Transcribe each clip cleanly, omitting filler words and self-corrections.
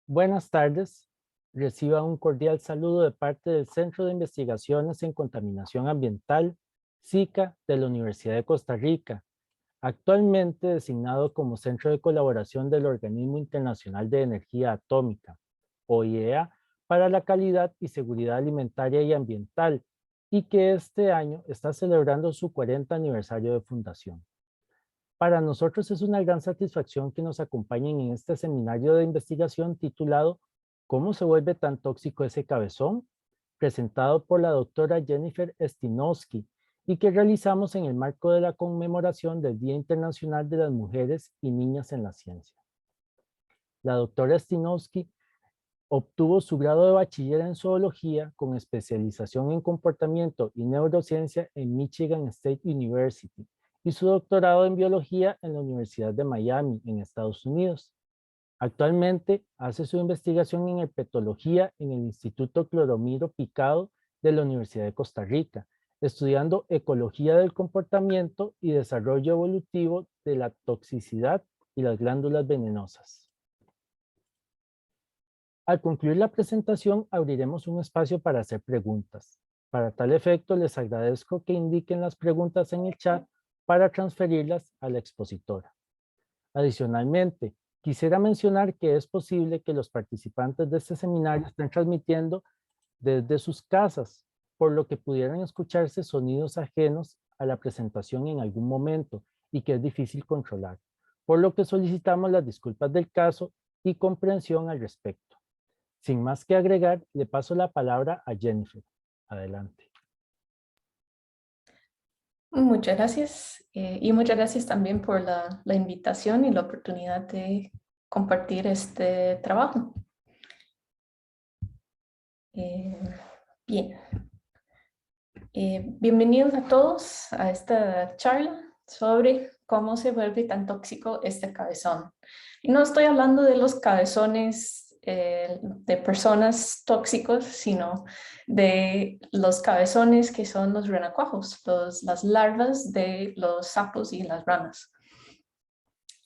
Buenas tardes. Reciba un cordial saludo de parte del Centro de Investigaciones en Contaminación Ambiental, SICA, de la Universidad de Costa Rica, actualmente designado como Centro de Colaboración del Organismo Internacional de Energía Atómica, OIEA, para la calidad y seguridad alimentaria y ambiental, y que este año está celebrando su 40 aniversario de fundación. Para nosotros es una gran satisfacción que nos acompañen en este seminario de investigación titulado ¿Cómo se vuelve tan tóxico ese cabezón?, presentado por la doctora Jennifer Stinowski y que realizamos en el marco de la conmemoración del Día Internacional de las Mujeres y Niñas en la Ciencia. La doctora Stinowski obtuvo su grado de bachiller en zoología con especialización en comportamiento y neurociencia en Michigan State University y su doctorado en biología en la Universidad de Miami, en Estados Unidos. Actualmente hace su investigación en herpetología en el Instituto Cloromiro Picado de la Universidad de Costa Rica, estudiando ecología del comportamiento y desarrollo evolutivo de la toxicidad y las glándulas venenosas. Al concluir la presentación, abriremos un espacio para hacer preguntas. Para tal efecto, les agradezco que indiquen las preguntas en el chat para transferirlas a la expositora. Adicionalmente, quisiera mencionar que es posible que los participantes de este seminario estén transmitiendo desde sus casas, por lo que pudieran escucharse sonidos ajenos a la presentación en algún momento y que es difícil controlar, por lo que solicitamos las disculpas del caso y comprensión al respecto. Sin más que agregar, le paso la palabra a Jennifer. Adelante. Muchas gracias y muchas gracias también por la invitación y la oportunidad de compartir este trabajo. Eh, Bien, bienvenidos a todos a esta charla sobre cómo se vuelve tan tóxico este cabezón. Y no estoy hablando de los cabezones de personas tóxicos, sino de los cabezones que son los renacuajos, las larvas de los sapos y las ranas.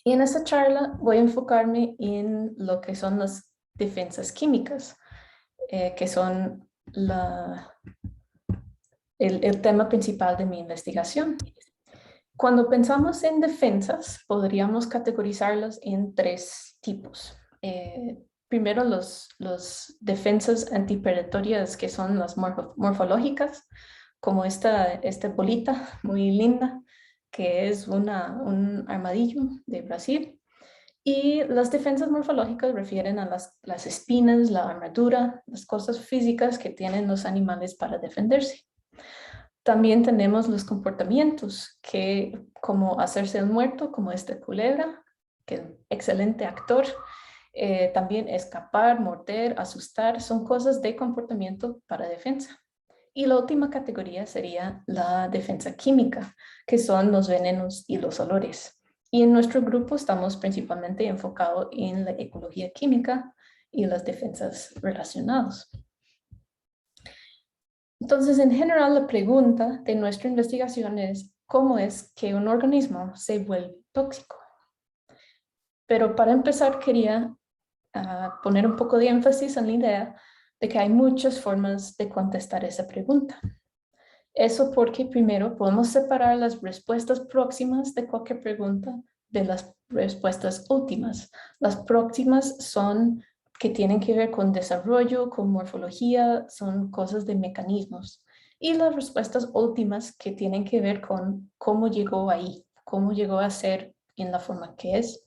Y en esta charla voy a enfocarme en lo que son las defensas químicas, que son el tema principal de mi investigación. Cuando pensamos en defensas, podríamos categorizarlas en tres tipos. Primero, los defensas antipredatorias, que son las morfológicas, como esta bolita muy linda, que es un armadillo de Brasil. Y las defensas morfológicas refieren a las espinas, la armadura, las cosas físicas que tienen los animales para defenderse. También tenemos los comportamientos, como hacerse el muerto, como esta culebra, que es un excelente actor. También escapar, morder, asustar, son cosas de comportamiento para defensa. Y la última categoría sería la defensa química, que son los venenos y los olores. Y en nuestro grupo estamos principalmente enfocados en la ecología química y las defensas relacionadas. Entonces, en general, la pregunta de nuestra investigación es ¿cómo es que un organismo se vuelve tóxico? Pero para empezar, quería poner un poco de énfasis en la idea de que hay muchas formas de contestar esa pregunta. Eso porque primero podemos separar las respuestas próximas de cualquier pregunta de las respuestas últimas. Las próximas son que tienen que ver con desarrollo, con morfología, son cosas de mecanismos. Y las respuestas últimas que tienen que ver con cómo llegó ahí, cómo llegó a ser en la forma que es.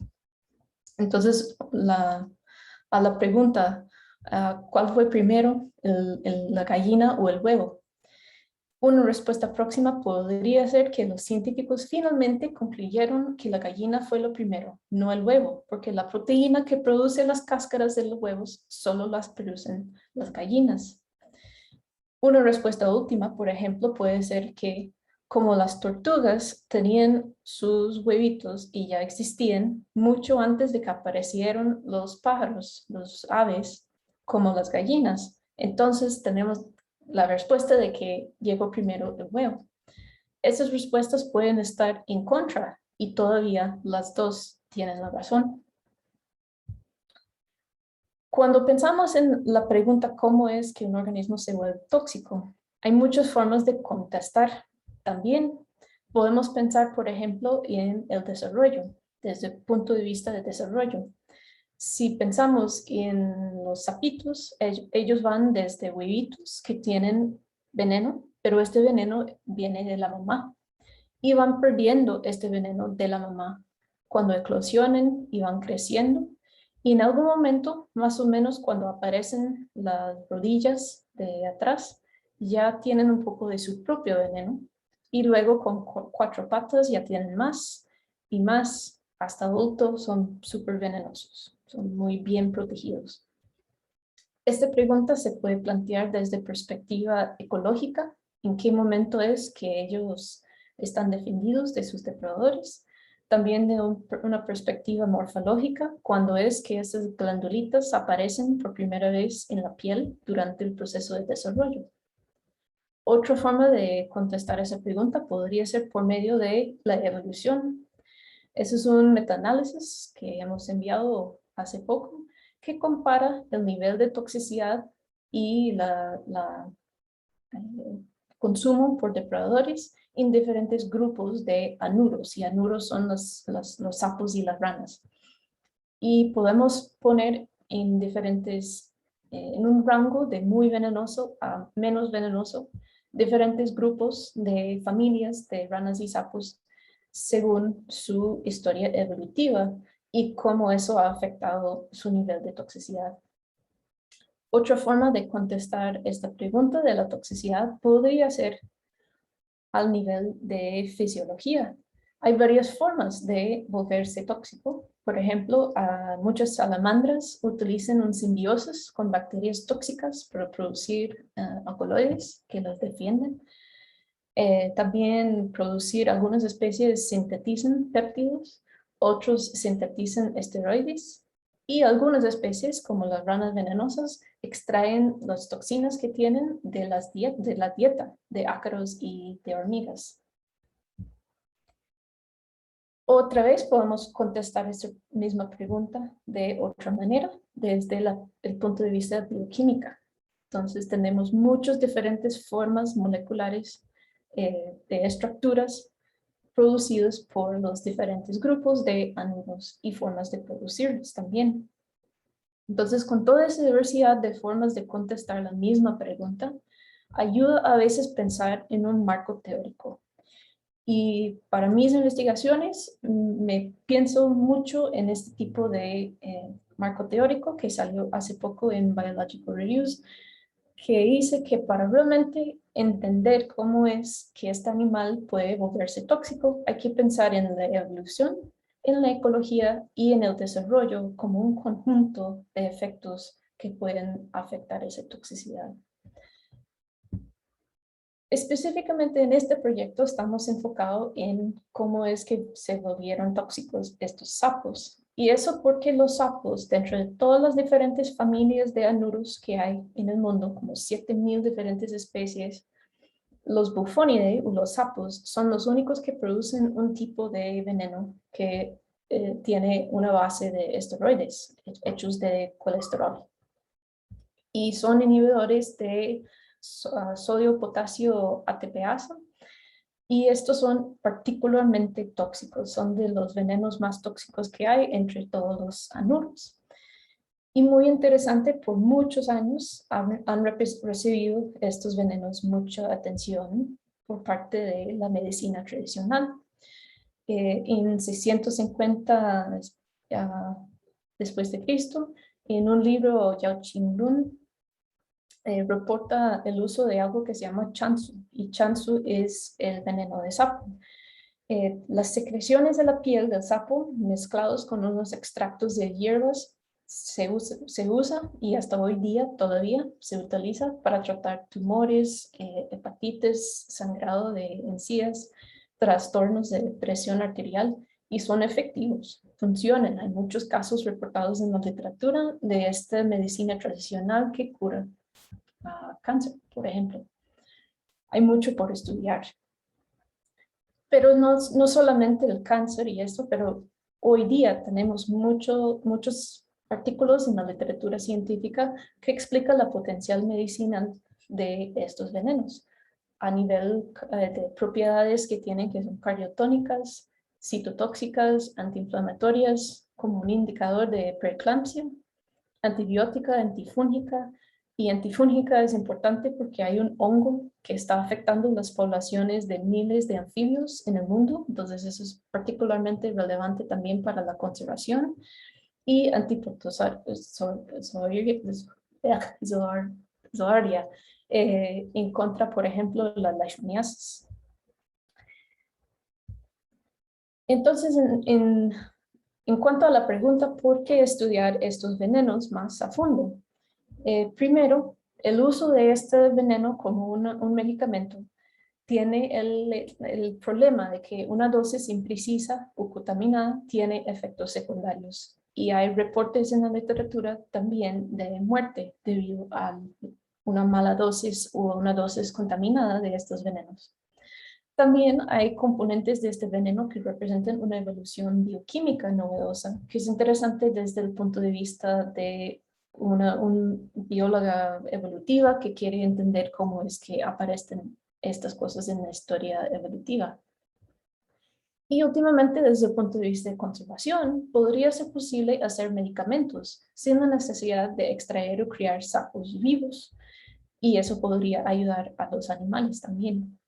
Entonces, a la pregunta, ¿cuál fue primero, la gallina o el huevo? Una respuesta próxima podría ser que los científicos finalmente concluyeron que la gallina fue lo primero, no el huevo, porque la proteína que produce las cáscaras de los huevos solo las producen las gallinas. Una respuesta última, por ejemplo, puede ser que como las tortugas tenían sus huevitos y ya existían mucho antes de que aparecieron los pájaros, los aves, como las gallinas. Entonces tenemos la respuesta de que llegó primero el huevo. Esas respuestas pueden estar en contra y todavía las dos tienen la razón. Cuando pensamos en la pregunta ¿cómo es que un organismo se vuelve tóxico? Hay muchas formas de contestar. También podemos pensar, por ejemplo, en el desarrollo, desde el punto de vista de desarrollo. Si pensamos en los sapitos, ellos van desde huevitos que tienen veneno, pero este veneno viene de la mamá y van perdiendo este veneno de la mamá cuando eclosionen y van creciendo. Y en algún momento, más o menos cuando aparecen las rodillas de atrás, ya tienen un poco de su propio veneno. Y luego con 4 patas ya tienen más y más. Hasta adultos son súper venenosos, son muy bien protegidos. Esta pregunta se puede plantear desde perspectiva ecológica, en qué momento es que ellos están defendidos de sus depredadores, también de una perspectiva morfológica, cuando es que esas glandulitas aparecen por primera vez en la piel durante el proceso de desarrollo. Otra forma de contestar esa pregunta podría ser por medio de la evolución. Ese es un metaanálisis que hemos enviado hace poco, que compara el nivel de toxicidad y consumo por depredadores en diferentes grupos de anuros, y anuros son los sapos y las ranas. Y podemos poner en en un rango de muy venenoso a menos venenoso, diferentes grupos de familias de ranas y sapos según su historia evolutiva y cómo eso ha afectado su nivel de toxicidad. Otra forma de contestar esta pregunta de la toxicidad podría ser al nivel de fisiología. Hay varias formas de volverse tóxico. Por ejemplo, muchas salamandras utilizan un simbiosis con bacterias tóxicas para producir alcaloides que los defienden. También producir algunas especies sintetizan péptidos, otros sintetizan esteroides y algunas especies, como las ranas venenosas, extraen las toxinas que tienen de la dieta de ácaros y de hormigas. Otra vez podemos contestar esta misma pregunta de otra manera, desde el punto de vista bioquímica. Entonces tenemos muchas diferentes formas moleculares de estructuras producidos por los diferentes grupos de ánidos y formas de producirlos también. Entonces, con toda esa diversidad de formas de contestar la misma pregunta, ayuda a veces pensar en un marco teórico. Y para mis investigaciones, me pienso mucho en este tipo de marco teórico que salió hace poco en Biological Reviews, que dice que para realmente entender cómo es que este animal puede volverse tóxico, hay que pensar en la evolución, en la ecología y en el desarrollo como un conjunto de efectos que pueden afectar esa toxicidad. Específicamente en este proyecto estamos enfocados en cómo es que se volvieron tóxicos estos sapos. Y eso porque los sapos, dentro de todas las diferentes familias de anuros que hay en el mundo, como 7,000 diferentes especies, los Bufonidae o los sapos son los únicos que producen un tipo de veneno que tiene una base de esteroides hechos de colesterol. Y son inhibidores de sodio-potasio ATPasa, y estos son particularmente tóxicos, son de los venenos más tóxicos que hay entre todos los anuros. Y muy interesante, por muchos años han recibido estos venenos mucha atención por parte de la medicina tradicional. En 650 después de Cristo, en un libro Yao Qinglun, reporta el uso de algo que se llama chansu, y chansu es el veneno de sapo. Las secreciones de la piel del sapo mezclados con unos extractos de hierbas se usa y hasta hoy día todavía se utiliza para tratar tumores, hepatitis, sangrado de encías, trastornos de presión arterial, y son efectivos, funcionan. Hay muchos casos reportados en la literatura de esta medicina tradicional que cura cáncer, por ejemplo. Hay mucho por estudiar. Pero no solamente el cáncer y esto, pero hoy día tenemos muchos artículos en la literatura científica que explica la potencial medicinal de estos venenos a nivel de propiedades que tienen, que son cardiotónicas, citotóxicas, antiinflamatorias, como un indicador de preeclampsia, antibiótica, antifúngica. Y antifúngica es importante porque hay un hongo que está afectando las poblaciones de miles de anfibios en el mundo. Entonces eso es particularmente relevante también para la conservación. Y antiprotozoaria en contra, por ejemplo, la leishmaniasis. Entonces, en cuanto a la pregunta, ¿por qué estudiar estos venenos más a fondo? Primero, el uso de este veneno como un medicamento tiene el problema de que una dosis imprecisa o contaminada tiene efectos secundarios. Y hay reportes en la literatura también de muerte debido a una mala dosis o una dosis contaminada de estos venenos. También hay componentes de este veneno que representan una evolución bioquímica novedosa, que es interesante desde el punto de vista de una bióloga evolutiva que quiere entender cómo es que aparecen estas cosas en la historia evolutiva. Y últimamente, desde el punto de vista de conservación, podría ser posible hacer medicamentos sin la necesidad de extraer o criar sapos vivos. Y eso podría ayudar a los animales también.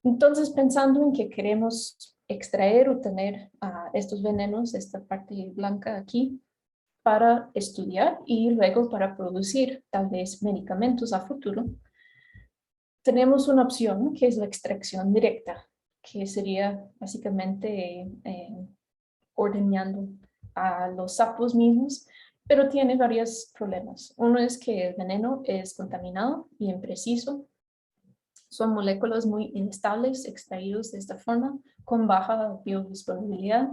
Entonces, pensando en que queremos extraer o tener estos venenos, esta parte blanca aquí, para estudiar y luego para producir tal vez medicamentos a futuro, tenemos una opción que es la extracción directa, que sería básicamente ordeñando a los sapos mismos, pero tiene varios problemas. Uno es que el veneno es contaminado y impreciso. Son moléculas muy inestables extraídos de esta forma, con baja biodisponibilidad.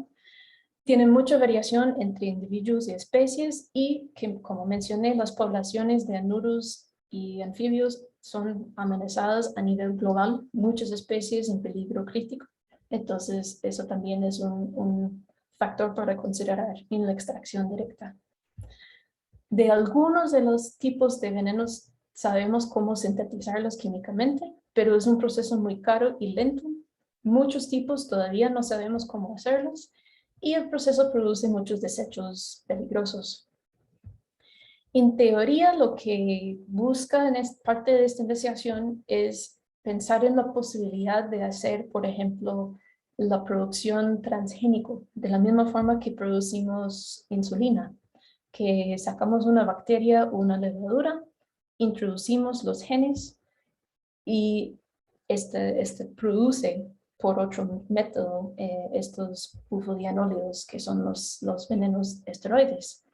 Tienen mucha variación entre individuos y especies y, que, como mencioné, las poblaciones de anuros y anfibios son amenazadas a nivel global, muchas especies en peligro crítico. Entonces, eso también es un factor para considerar en la extracción directa. De algunos de los tipos de venenos sabemos cómo sintetizarlos químicamente, pero es un proceso muy caro y lento. Muchos tipos todavía no sabemos cómo hacerlos y el proceso produce muchos desechos peligrosos. En teoría, lo que busca en parte de esta investigación es pensar en la posibilidad de hacer, por ejemplo, la producción transgénico, de la misma forma que producimos insulina, que sacamos una bacteria o una levadura, introducimos los genes y este produce por otro método estos bufodianóleos, que son los venenos esteroides.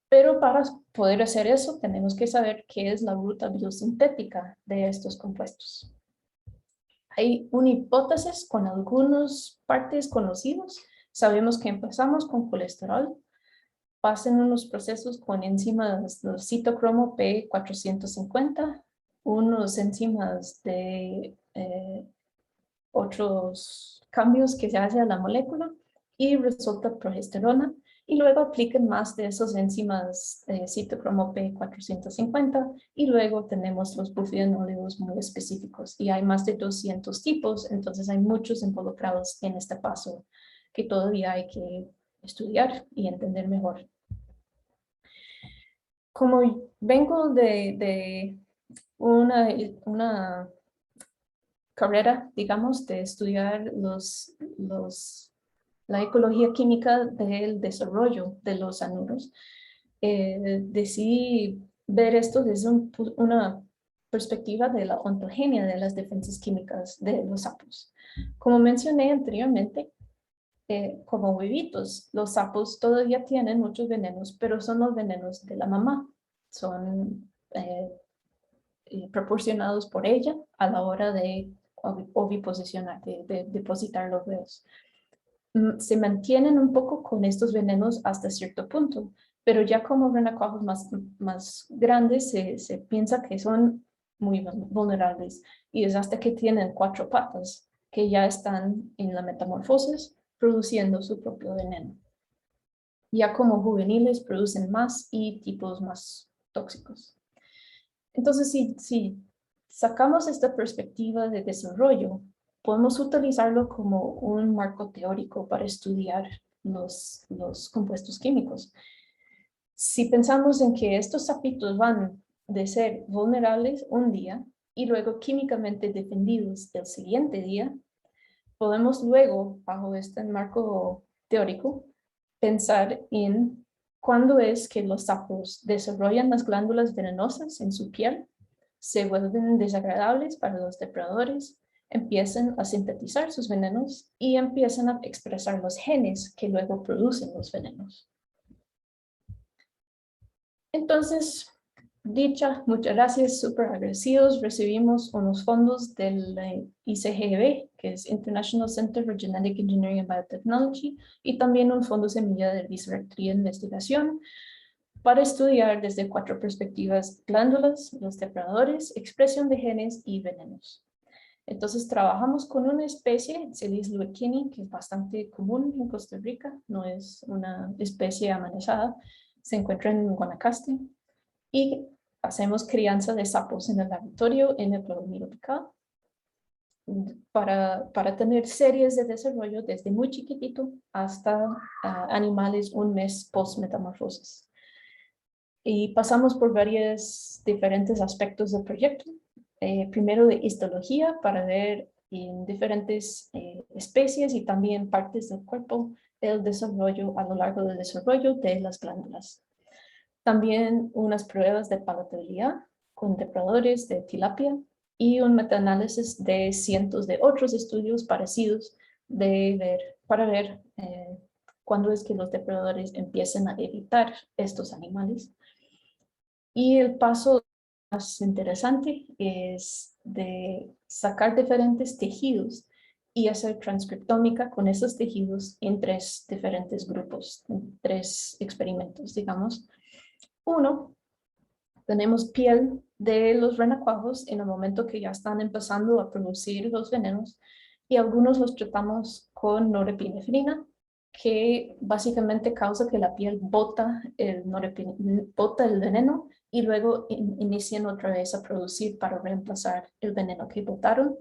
Pero para poder hacer eso tenemos que saber qué es la ruta biosintética de estos compuestos. Hay una hipótesis con algunas partes conocidos. Sabemos que empezamos con colesterol, pasan unos procesos con enzimas del citocromo P450, unos enzimas de otros cambios que se hacen a la molécula y resulta progesterona. Y luego aplican más de esos enzimas citocromo P450 y luego tenemos los bufodianóleos muy específicos y hay más de 200 tipos, entonces hay muchos involucrados en este paso que todavía hay que estudiar y entender mejor. Como vengo de una carrera, digamos, de estudiar la ecología química del desarrollo de los anuros, decidí ver esto desde una perspectiva de la ontogenia de las defensas químicas de los sapos. Como mencioné anteriormente, como huevitos, los sapos todavía tienen muchos venenos, pero son los venenos de la mamá. Son proporcionados por ella a la hora de oviposicionar, de depositar los huevos. Se mantienen un poco con estos venenos hasta cierto punto, pero ya como renacuajos más grandes se piensa que son muy vulnerables y es hasta que tienen 4 patas que ya están en la metamorfosis produciendo su propio veneno. ya como juveniles producen más y tipos más tóxicos. Entonces, si sacamos esta perspectiva de desarrollo, podemos utilizarlo como un marco teórico para estudiar los compuestos químicos. Si pensamos en que estos sapitos van de ser vulnerables un día y luego químicamente defendidos el siguiente día, podemos luego, bajo este marco teórico, pensar en cuándo es que los sapos desarrollan las glándulas venenosas en su piel, se vuelven desagradables para los depredadores, empiezan a sintetizar sus venenos y empiezan a expresar los genes que luego producen los venenos. Entonces, muchas gracias, súper agradecidos. Recibimos unos fondos del ICGB, que es International Center for Genetic Engineering and Biotechnology, y también un fondo semilla del Vicerrectoría de Investigación para estudiar desde 4 perspectivas: glándulas, los depredadores, expresión de genes y venenos. Entonces trabajamos con una especie, Celis luekini, que es bastante común en Costa Rica, no es una especie amenazada, se encuentra en Guanacaste, y hacemos crianza de sapos en el laboratorio en el Palomino picado para tener series de desarrollo desde muy chiquitito hasta animales un mes post-metamorfosis. Y pasamos por varios diferentes aspectos del proyecto. Primero de histología para ver en diferentes especies y también partes del cuerpo el desarrollo a lo largo del desarrollo de las glándulas. También unas pruebas de palatabilidad con depredadores de tilapia y un metaanálisis de cientos de otros estudios parecidos para ver cuándo es que los depredadores empiezan a evitar estos animales. Y el paso más interesante es de sacar diferentes tejidos y hacer transcriptómica con esos tejidos en 3 diferentes grupos, en 3 experimentos, digamos. Uno, tenemos piel de los renacuajos en el momento que ya están empezando a producir los venenos, y algunos los tratamos con norepinefrina, que básicamente causa que la piel bota el veneno y luego inician otra vez a producir para reemplazar el veneno que botaron.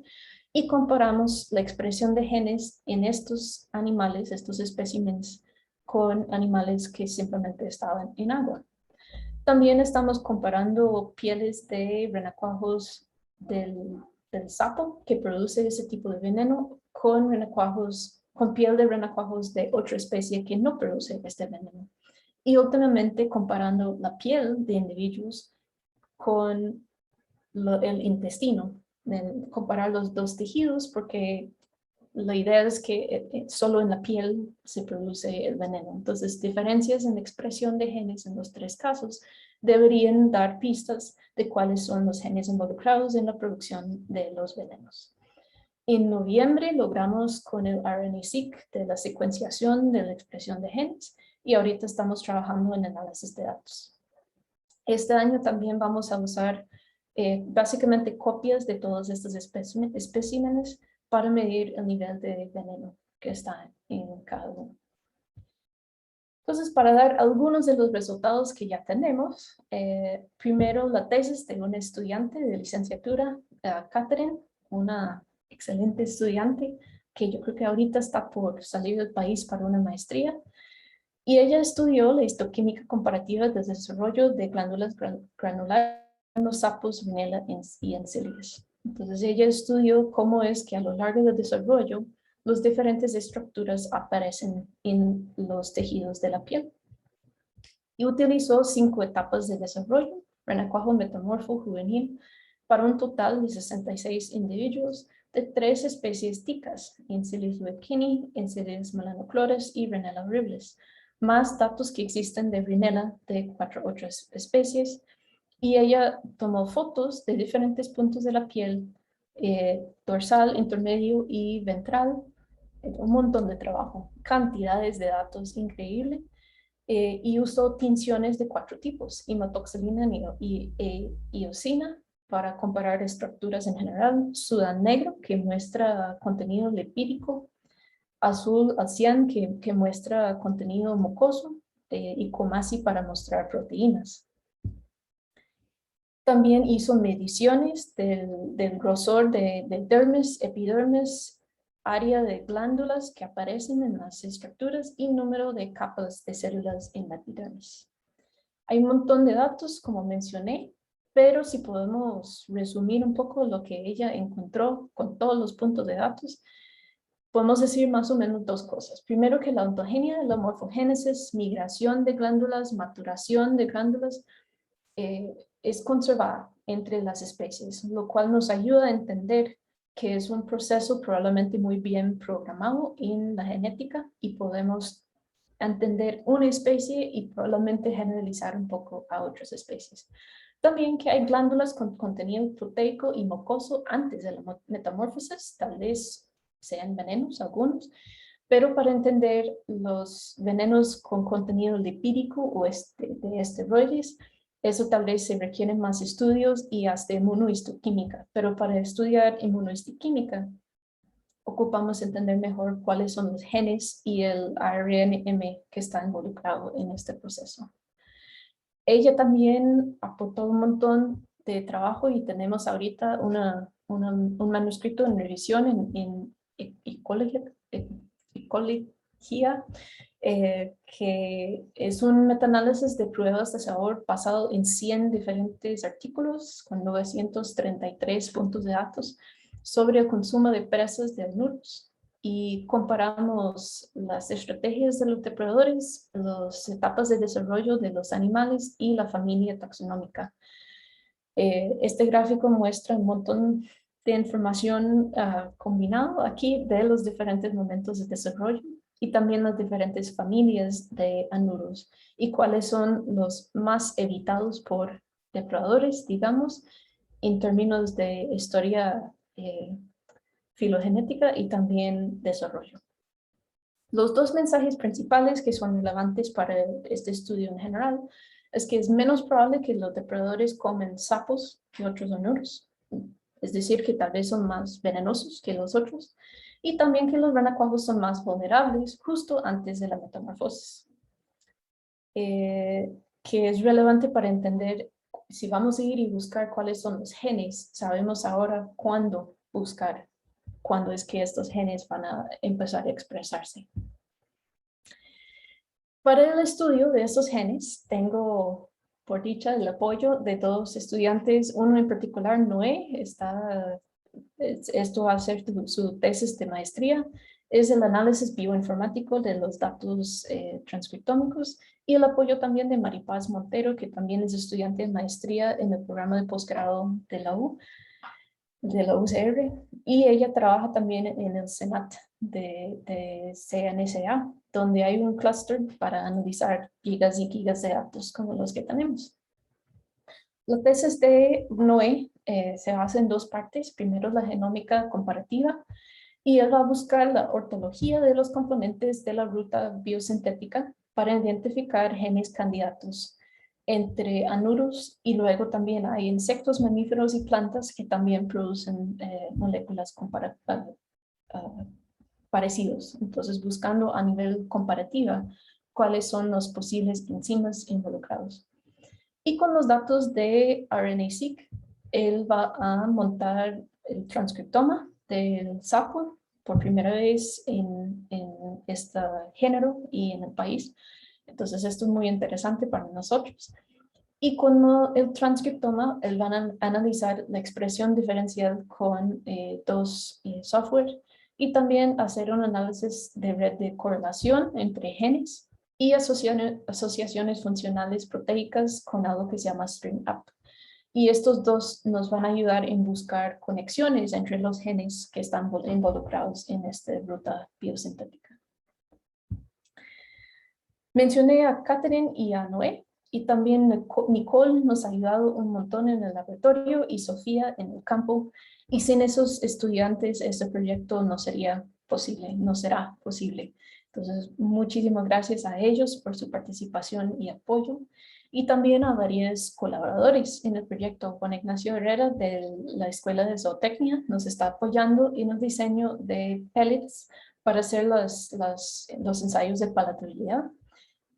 Y comparamos la expresión de genes en estos animales, estos especímenes, con animales que simplemente estaban en agua. También estamos comparando pieles de renacuajos del sapo que produce ese tipo de veneno con piel de renacuajos de otra especie que no produce este veneno. Y últimamente comparando la piel de individuos con el intestino, comparar los 2 tejidos, porque la idea es que solo en la piel se produce el veneno. Entonces, diferencias en expresión de genes en los 3 casos deberían dar pistas de cuáles son los genes involucrados en la producción de los venenos. En noviembre logramos con el RNA-seq de la secuenciación de la expresión de genes, y ahorita estamos trabajando en análisis de datos. Este año también vamos a usar básicamente copias de todos estos especímenes para medir el nivel de veneno que está en cada uno. Entonces, para dar algunos de los resultados que ya tenemos, primero la tesis de una estudiante de licenciatura, Catherine, una excelente estudiante que yo creo que ahorita está por salir del país para una maestría, y ella estudió la histoquímica comparativa del desarrollo de glándulas granulares en los sapos, Rhinella y Encelias. Entonces ella estudió cómo es que a lo largo del desarrollo las diferentes estructuras aparecen en los tejidos de la piel. Y utilizó 5 etapas de desarrollo, renacuajo metamorfo juvenil, para un total de 66 individuos de 3 especies ticas, Encelias luekini, Encelias melanoclores y Rhinella horribilis, más datos que existen de Rhinella de 4 otras especies. Y ella tomó fotos de diferentes puntos de la piel, dorsal, intermedio y ventral, un montón de trabajo, cantidades de datos increíble, y usó tinciones de 4 tipos, hematoxilina y eosina, para comparar estructuras en general, sudán negro, que muestra contenido lipídico, azul al cian, que muestra contenido mucoso, y Comasi para mostrar proteínas. También hizo mediciones del grosor del dermis, epidermis, área de glándulas que aparecen en las estructuras y número de capas de células en la epidermis. Hay un montón de datos, como mencioné, pero si podemos resumir un poco lo que ella encontró con todos los puntos de datos, podemos decir más o menos dos cosas. Primero, que la ontogenia, la morfogénesis, migración de glándulas, maturación de glándulas, es conservada entre las especies, lo cual nos ayuda a entender que es un proceso probablemente muy bien programado en la genética y podemos entender una especie y probablemente generalizar un poco a otras especies. También que hay glándulas con contenido proteico y mucoso antes de la metamorfosis, tal vez sean venenos algunos, pero para entender los venenos con contenido lipídico o de esteroides, eso tal vez se requieren más estudios y hasta inmunohistoquímica, pero para estudiar inmunohistoquímica ocupamos entender mejor cuáles son los genes y el ARNM que está involucrado en este proceso. Ella también aportó un montón de trabajo y tenemos ahorita un manuscrito en revisión en ecología, que es un metaanálisis de pruebas de sabor basado en 100 diferentes artículos con 933 puntos de datos sobre el consumo de presas de anuros y comparamos las estrategias de los depredadores, las etapas de desarrollo de los animales y la familia taxonómica. Este gráfico muestra un montón de información combinado aquí de los diferentes momentos de desarrollo y también las diferentes familias de anuros y cuáles son los más evitados por depredadores, digamos, en términos de historia filogenética y también desarrollo. Los dos mensajes principales que son relevantes para este estudio en general es que es menos probable que los depredadores comen sapos que otros anuros, es decir, que tal vez son más venenosos que los otros, y también que los renacuajos son más vulnerables justo antes de la metamorfosis, que es relevante para entender si vamos a ir y buscar cuáles son los genes. Sabemos ahora cuándo buscar, cuándo es que estos genes van a empezar a expresarse. Para el estudio de estos genes, tengo, por dicha, el apoyo de dos estudiantes, uno en particular, Noé, esto va a ser su tesis de maestría, es el análisis bioinformático de los datos transcriptómicos, y el apoyo también de Maripaz Montero, que también es estudiante de maestría en el programa de posgrado de la UCR, y ella trabaja también en el Senat de CNSA, donde hay un clúster para analizar gigas y gigas de datos como los que tenemos. La tesis de Noé se basa en dos partes. Primero, la genómica comparativa, y él va a buscar la ortología de los componentes de la ruta biosintética para identificar genes candidatos entre anuros, y luego también hay insectos, mamíferos y plantas que también producen moléculas parecidos. Entonces, buscando a nivel comparativa cuáles son los posibles enzimas involucrados. Y con los datos de RNA-seq, él va a montar el transcriptoma del sapo por primera vez en este género y en el país. Entonces, esto es muy interesante para nosotros. Y con el transcriptoma, él va a analizar la expresión diferencial con dos software y también hacer un análisis de red de correlación entre genes y asociaciones funcionales proteicas con algo que se llama StringUp. Y estos dos nos van a ayudar en buscar conexiones entre los genes que están involucrados en esta ruta biosintética. Mencioné a Catherine y a Noé, y también Nicole nos ha ayudado un montón en el laboratorio y Sofía en el campo, y sin esos estudiantes este proyecto no sería posible, no será posible. Entonces, muchísimas gracias a ellos por su participación y apoyo, y también a varios colaboradores en el proyecto. Juan Ignacio Herrera de la Escuela de Zootecnia nos está apoyando en el diseño de pellets para hacer los ensayos de palatabilidad.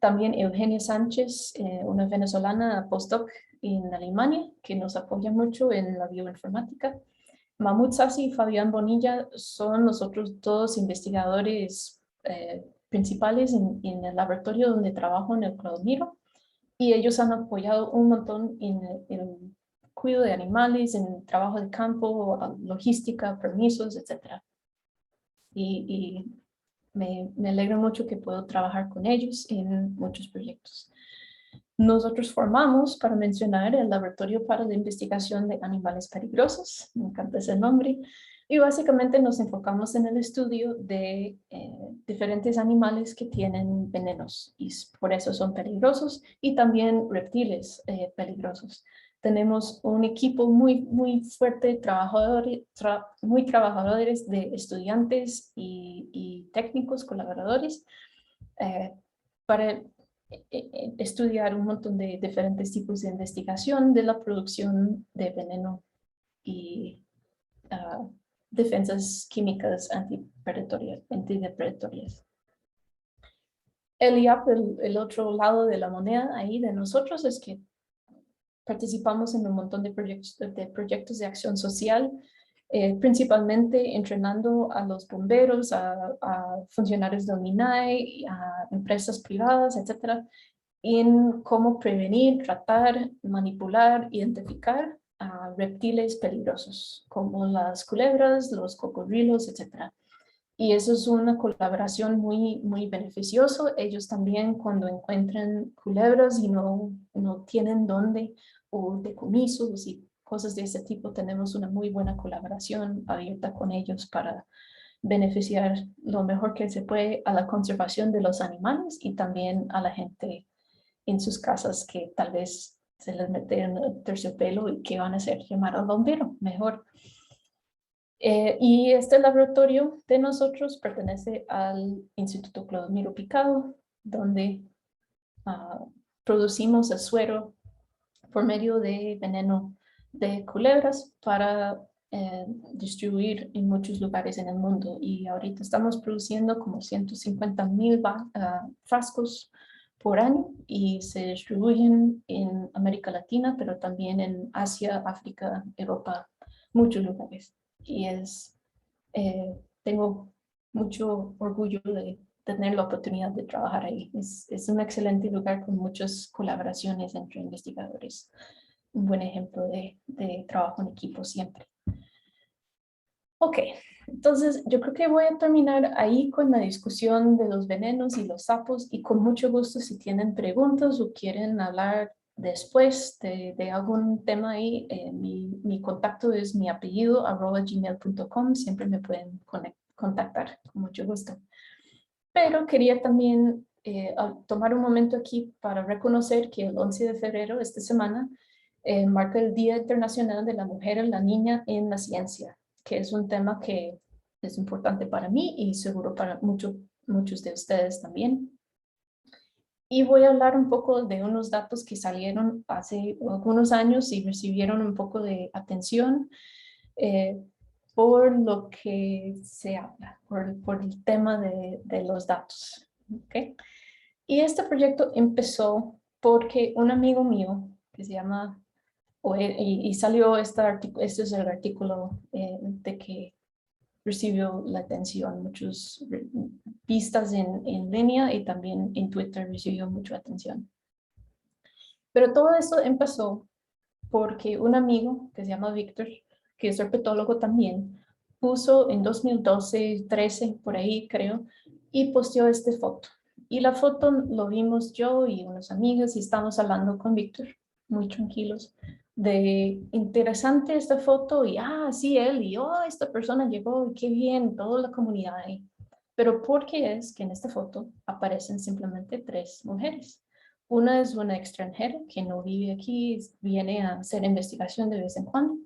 También Eugenia Sánchez, una venezolana postdoc en Alemania, que nos apoya mucho en la bioinformática. Mahmoud Sassi y Fabián Bonilla son los otros dos investigadores principales en el laboratorio donde trabajo en el Claudmiro, y ellos han apoyado un montón en el cuidado de animales, en el trabajo de campo, logística, permisos, etc. Y me alegra mucho que puedo trabajar con ellos en muchos proyectos. Nosotros formamos, para mencionar, el Laboratorio para la Investigación de Animales Peligrosos, me encanta ese nombre, y básicamente nos enfocamos en el estudio de diferentes animales que tienen venenos y por eso son peligrosos, y también reptiles peligrosos. Tenemos un equipo muy fuerte, muy trabajadores de estudiantes y técnicos, colaboradores, para estudiar un montón de diferentes tipos de investigación de la producción de veneno y defensas químicas antidepredatorias. El IAP, el otro lado de la moneda ahí de nosotros, es que participamos en un montón de proyectos de acción social, principalmente entrenando a los bomberos, a funcionarios del MINAE, a empresas privadas, etcétera, en cómo prevenir, tratar, manipular, identificar a reptiles peligrosos, como las culebras, los cocodrilos, etc. Y eso es una colaboración muy beneficioso. Ellos también, cuando encuentran culebras y no tienen dónde, o decomisos y cosas de ese tipo, tenemos una muy buena colaboración abierta con ellos para beneficiar lo mejor que se puede a la conservación de los animales y también a la gente en sus casas que tal vez se les mete en terciopelo y qué van a hacer, llamar al bombero, mejor. Y este laboratorio de nosotros pertenece al Instituto Clodomiro Picado, donde producimos el suero por medio de veneno de culebras para distribuir en muchos lugares en el mundo. Y ahorita estamos produciendo como 150,000 frascos por año y se distribuyen en América Latina, pero también en Asia, África, Europa, muchos lugares. Y tengo mucho orgullo de tener la oportunidad de trabajar ahí. Es un excelente lugar con muchas colaboraciones entre investigadores. Un buen ejemplo de trabajo en equipo siempre. Ok, entonces yo creo que voy a terminar ahí con la discusión de los venenos y los sapos, y con mucho gusto si tienen preguntas o quieren hablar después de algún tema ahí, mi contacto es mi apellido @gmail.com, siempre me pueden contactar con mucho gusto. Pero quería también tomar un momento aquí para reconocer que el 11 de febrero, esta semana, marca el Día Internacional de la Mujer y la Niña en la Ciencia, que es un tema que es importante para mí y seguro para muchos de ustedes también. Y voy a hablar un poco de unos datos que salieron hace algunos años y recibieron un poco de atención por lo que se habla, por el tema de los datos. ¿Okay? Y este proyecto empezó porque un amigo mío que se llama, y salió este es el artículo de que recibió la atención, muchas vistas en línea, y también en Twitter recibió mucha atención. Pero todo esto empezó porque un amigo que se llama Víctor, que es herpetólogo también, puso en 2012, 13, por ahí creo, y posteó esta foto. Y la foto lo vimos yo y unos amigos y estamos hablando con Víctor, muy tranquilos, de interesante esta foto y sí, él y esta persona llegó y qué bien, toda la comunidad ahí. Pero ¿por qué es que en esta foto aparecen simplemente 3 mujeres? Una es una extranjera que no vive aquí, viene a hacer investigación de vez en cuando.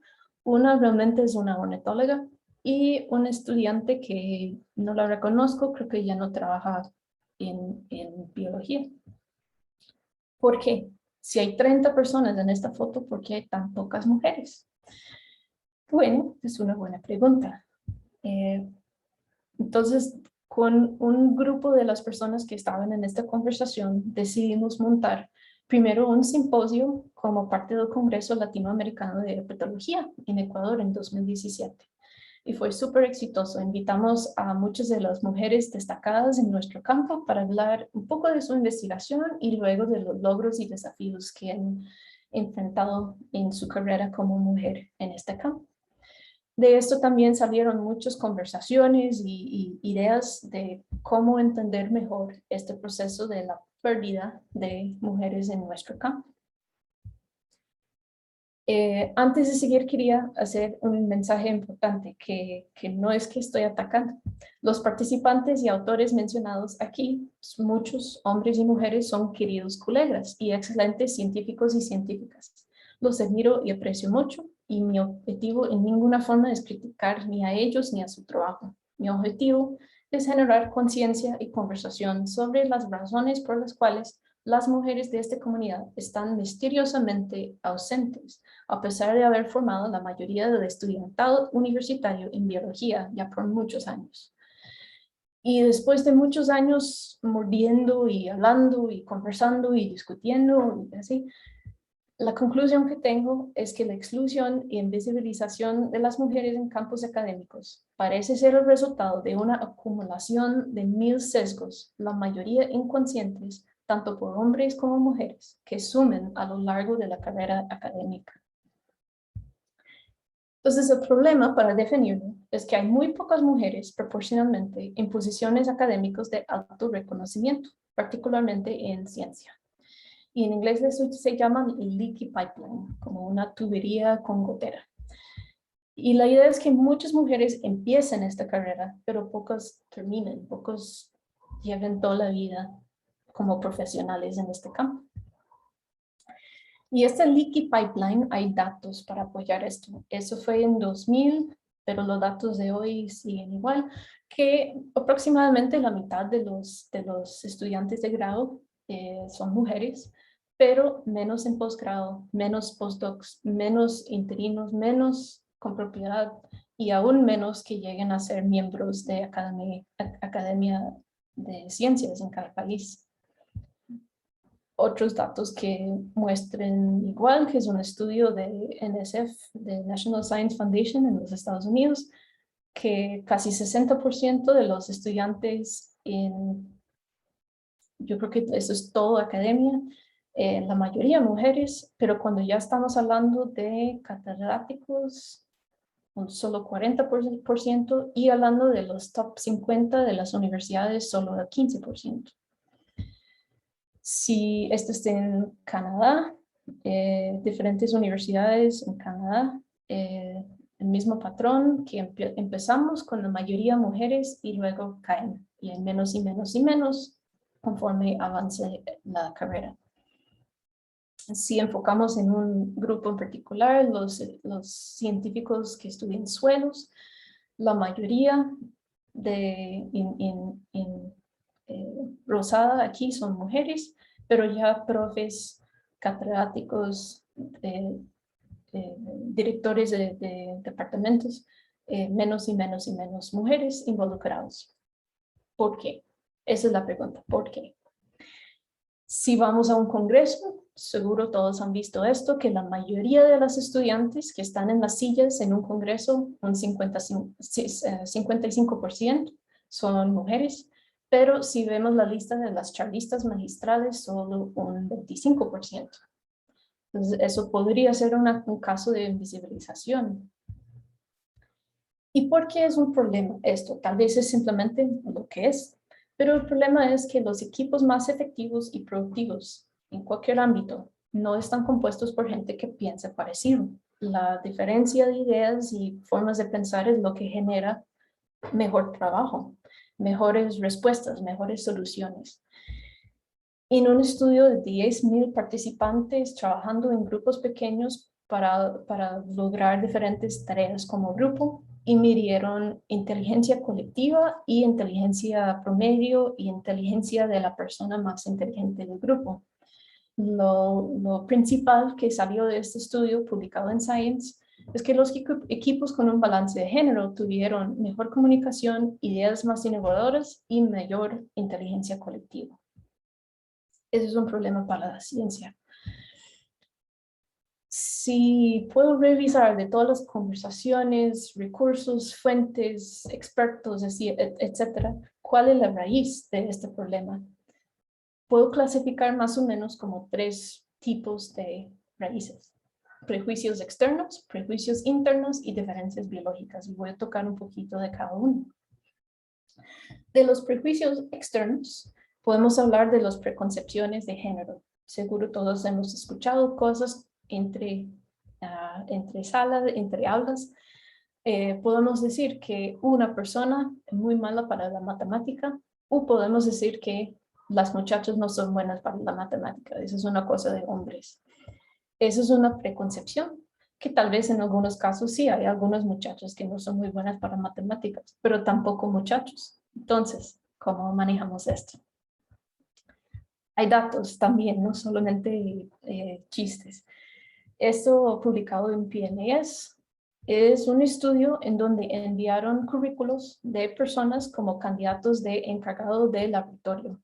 Una realmente es una ornitóloga y un estudiante que no la reconozco, creo que ya no trabaja en biología. ¿Por qué? Si hay 30 personas en esta foto, ¿por qué hay tan pocas mujeres? Bueno, es una buena pregunta. Entonces, con un grupo de las personas que estaban en esta conversación, decidimos montar primero un simposio como parte del Congreso Latinoamericano de Herpetología en Ecuador en 2017. Y fue súper exitoso. Invitamos a muchas de las mujeres destacadas en nuestro campo para hablar un poco de su investigación y luego de los logros y desafíos que han enfrentado en su carrera como mujer en este campo. De esto también salieron muchas conversaciones y ideas de cómo entender mejor este proceso de la pérdida de mujeres en nuestro campo. Antes de seguir, quería hacer un mensaje importante, que no es que estoy atacando. Los participantes y autores mencionados aquí, muchos hombres y mujeres, son queridos colegas y excelentes científicos y científicas. Los admiro y aprecio mucho, y mi objetivo en ninguna forma es criticar ni a ellos ni a su trabajo. Mi objetivo es generar conciencia y conversación sobre las razones por las cuales las mujeres de esta comunidad están misteriosamente ausentes, a pesar de haber formado la mayoría del estudiantado universitario en biología ya por muchos años. Y después de muchos años mordiendo y hablando y conversando y discutiendo y así, la conclusión que tengo es que la exclusión y invisibilización de las mujeres en campos académicos parece ser el resultado de una acumulación de 1000 sesgos, la mayoría inconscientes, tanto por hombres como mujeres, que sumen a lo largo de la carrera académica. Entonces, el problema, para definirlo, es que hay muy pocas mujeres proporcionalmente en posiciones académicas de alto reconocimiento, particularmente en ciencia. Y en inglés eso se llama leaky pipeline, como una tubería con gotera. Y la idea es que muchas mujeres empiecen esta carrera, pero pocas terminen, pocos lleven toda la vida como profesionales en este campo. Y este leaky pipeline, hay datos para apoyar esto. Eso fue en 2000, pero los datos de hoy siguen igual, que aproximadamente la mitad de los estudiantes de grado son mujeres, pero menos en posgrado, menos postdocs, menos interinos, menos con propiedad y aún menos que lleguen a ser miembros de academia de ciencias en cada país. Otros datos que muestren igual, que es un estudio de NSF, de National Science Foundation en los Estados Unidos, que casi 60% de los estudiantes yo creo que eso es todo academia, la mayoría mujeres, pero cuando ya estamos hablando de catedráticos, solo 40%, y hablando de los top 50 de las universidades, solo el 15%. Si esto está en Canadá, diferentes universidades en Canadá, el mismo patrón que empezamos con la mayoría mujeres y luego caen, y hay menos y menos y menos conforme avance la carrera. Si enfocamos en un grupo en particular, los científicos que estudian suelos, la mayoría rosada aquí son mujeres, pero ya profes, catedráticos, directores de departamentos, menos y menos y menos mujeres involucrados. ¿Por qué? Esa es la pregunta, ¿por qué? Si vamos a un congreso, seguro todos han visto esto, que la mayoría de las estudiantes que están en las sillas en un congreso, un 55% son mujeres, pero si vemos la lista de las charlistas magistrales, solo un 25%. Entonces, eso podría ser un caso de invisibilización. ¿Y por qué es un problema esto? Tal vez es simplemente lo que es, pero el problema es que los equipos más efectivos y productivos en cualquier ámbito no están compuestos por gente que piensa parecido. La diferencia de ideas y formas de pensar es lo que genera mejor trabajo, mejores respuestas, mejores soluciones. En un estudio de 10,000 participantes trabajando en grupos pequeños para lograr diferentes tareas como grupo, y midieron inteligencia colectiva y inteligencia promedio y inteligencia de la persona más inteligente del grupo. Lo principal que salió de este estudio publicado en Science es que los equipos con un balance de género tuvieron mejor comunicación, ideas más innovadoras y mayor inteligencia colectiva. Ese es un problema para la ciencia. Si puedo revisar de todas las conversaciones, recursos, fuentes, expertos, etcétera, ¿cuál es la raíz de este problema? Puedo clasificar más o menos como 3 tipos de raíces: prejuicios externos, prejuicios internos y diferencias biológicas. Y voy a tocar un poquito de cada uno. De los prejuicios externos, podemos hablar de las preconcepciones de género. Seguro todos hemos escuchado cosas entre salas, entre aulas. Podemos decir que una persona es muy mala para la matemática, o podemos decir que las muchachas no son buenas para la matemática. Eso es una cosa de hombres. Esa es una preconcepción que tal vez en algunos casos sí hay algunos muchachos que no son muy buenas para matemáticas, pero tampoco muchachos. Entonces, ¿cómo manejamos esto? Hay datos también, no solamente chistes. Esto publicado en PNAS es un estudio en donde enviaron currículos de personas como candidatos de encargado de laboratorio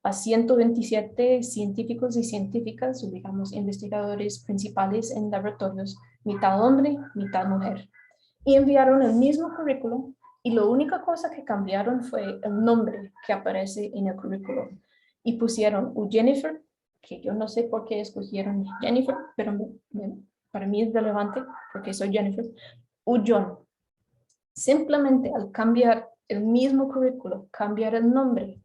a 127 científicos y científicas, digamos investigadores principales en laboratorios, mitad hombre, mitad mujer. Y enviaron el mismo currículo y la única cosa que cambiaron fue el nombre que aparece en el currículo. Y pusieron Jennifer, que yo no sé por qué escogieron Jennifer, pero para mí es relevante porque soy Jennifer, John. Simplemente al cambiar el mismo currículo, cambiar el nombre.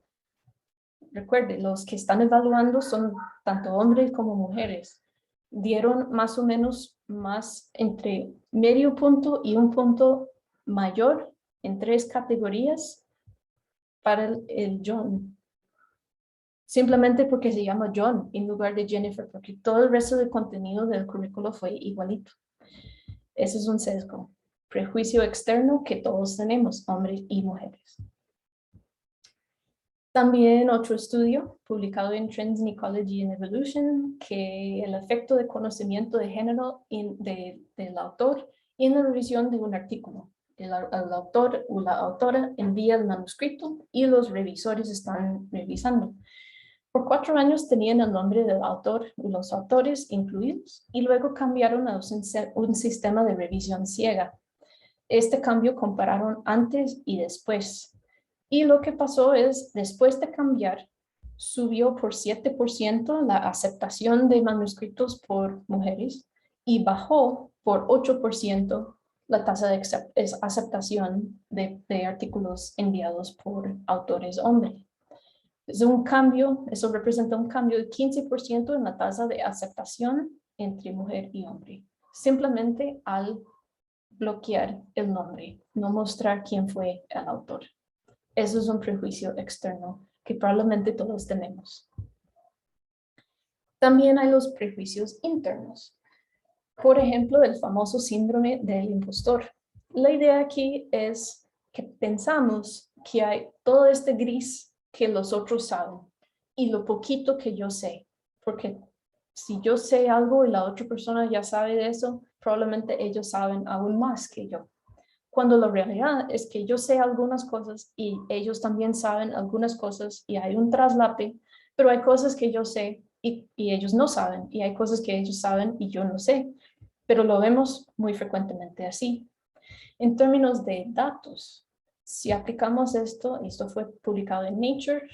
Recuerde, los que están evaluando son tanto hombres como mujeres. Dieron más o menos más entre medio punto y un punto mayor en 3 categorías para el John. Simplemente porque se llama John en lugar de Jennifer, porque todo el resto del contenido del currículo fue igualito. Ese es un sesgo, prejuicio externo que todos tenemos, hombres y mujeres. También otro estudio publicado en Trends in Ecology and Evolution, que el efecto de conocimiento de género del autor en la revisión de un artículo. El autor o la autora envía el manuscrito y los revisores están revisando. Por 4 años tenían el nombre del autor y los autores incluidos y luego cambiaron a un sistema de revisión ciega. Este cambio compararon antes y después. Y lo que pasó es, después de cambiar, subió por 7% la aceptación de manuscritos por mujeres y bajó por 8% la tasa de aceptación de artículos enviados por autores hombres. Es un cambio, eso representa un cambio de 15% en la tasa de aceptación entre mujer y hombre, simplemente al bloquear el nombre, no mostrar quién fue el autor. Eso es un prejuicio externo que probablemente todos tenemos. También hay los prejuicios internos. Por ejemplo, el famoso síndrome del impostor. La idea aquí es que pensamos que hay todo este gris que los otros saben y lo poquito que yo sé. Porque si yo sé algo y la otra persona ya sabe de eso, probablemente ellos saben aún más que yo. Cuando la realidad es que yo sé algunas cosas y ellos también saben algunas cosas y hay un traslape, pero hay cosas que yo sé y ellos no saben, y hay cosas que ellos saben y yo no sé, pero lo vemos muy frecuentemente así. En términos de datos, si aplicamos esto fue publicado en Nature,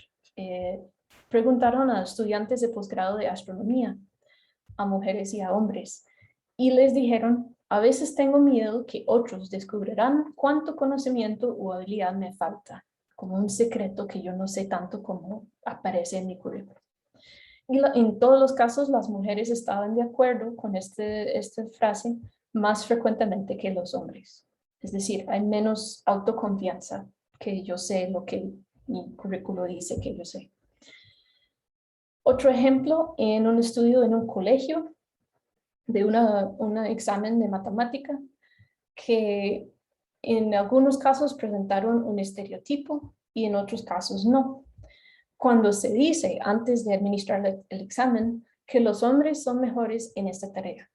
preguntaron a estudiantes de posgrado de astronomía, a mujeres y a hombres, y les dijeron: a veces tengo miedo que otros descubrirán cuánto conocimiento o habilidad me falta, como un secreto que yo no sé tanto como aparece en mi currículum. Y en todos los casos las mujeres estaban de acuerdo con esta frase más frecuentemente que los hombres. Es decir, hay menos autoconfianza que yo sé lo que mi currículo dice que yo sé. Otro ejemplo, en un estudio en un colegio, de un examen de matemática, que en algunos casos presentaron un estereotipo y en otros casos no. Cuando se dice antes de administrar el examen que los hombres son mejores en esta tarea,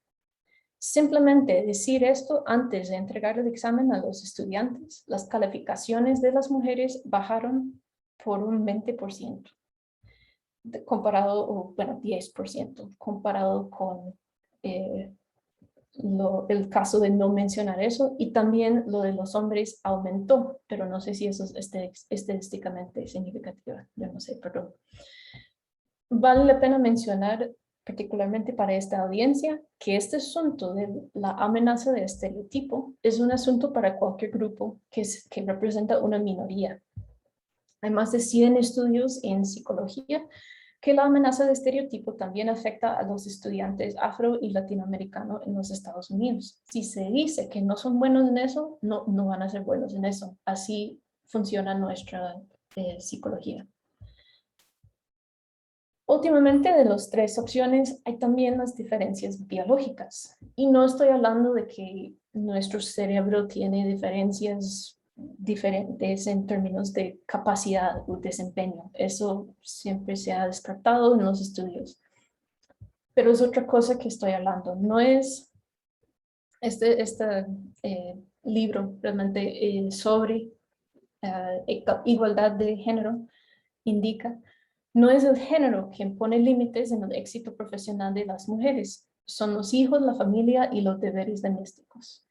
Simplemente decir esto antes de entregar el examen a los estudiantes, las calificaciones de las mujeres bajaron por un 20%, comparado, o bueno, 10%, comparado con el caso de no mencionar eso, y también lo de los hombres aumentó, pero no sé si eso es estadísticamente significativo, yo no sé, pero vale la pena mencionar, particularmente para esta audiencia, que este asunto de la amenaza de estereotipo es un asunto para cualquier grupo que representa una minoría. Hay más de 100 estudios en psicología que la amenaza de estereotipo también afecta a los estudiantes afro y latinoamericanos en los Estados Unidos. Si se dice que no son buenos en eso, no van a ser buenos en eso. Así funciona nuestra psicología. Últimamente, de las 3 opciones, hay también las diferencias biológicas. Y no estoy hablando de que nuestro cerebro tiene diferencias diferentes en términos de capacidad o desempeño. Eso siempre se ha descartado en los estudios. Pero es otra cosa que estoy hablando. No es este libro realmente sobre igualdad de género indica. No es el género quien pone límites en el éxito profesional de las mujeres. Son los hijos, la familia y los deberes domésticos.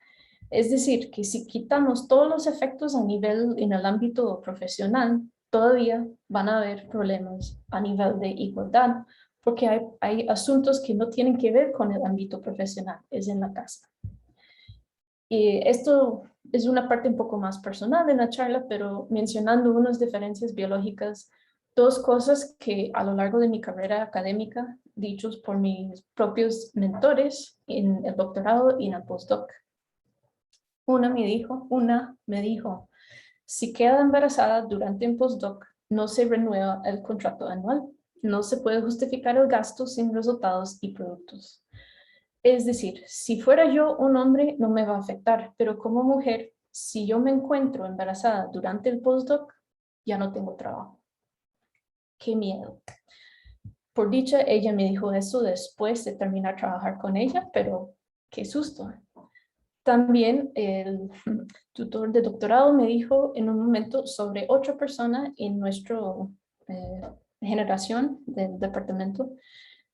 Es decir, que si quitamos todos los efectos a nivel en el ámbito profesional, todavía van a haber problemas a nivel de igualdad, porque hay asuntos que no tienen que ver con el ámbito profesional, es en la casa. Y esto es una parte un poco más personal de la charla, pero mencionando unas diferencias biológicas, 2 cosas que a lo largo de mi carrera académica, dichos por mis propios mentores en el doctorado y en el postdoc. Una me dijo, si queda embarazada durante un postdoc, no se renueva el contrato anual. No se puede justificar el gasto sin resultados y productos. Es decir, si fuera yo un hombre, no me va a afectar, pero como mujer, si yo me encuentro embarazada durante el postdoc, ya no tengo trabajo. Qué miedo. Por dicha, ella me dijo eso después de terminar de trabajar con ella, pero qué susto. También el tutor de doctorado me dijo en un momento sobre otra persona en nuestra generación del departamento.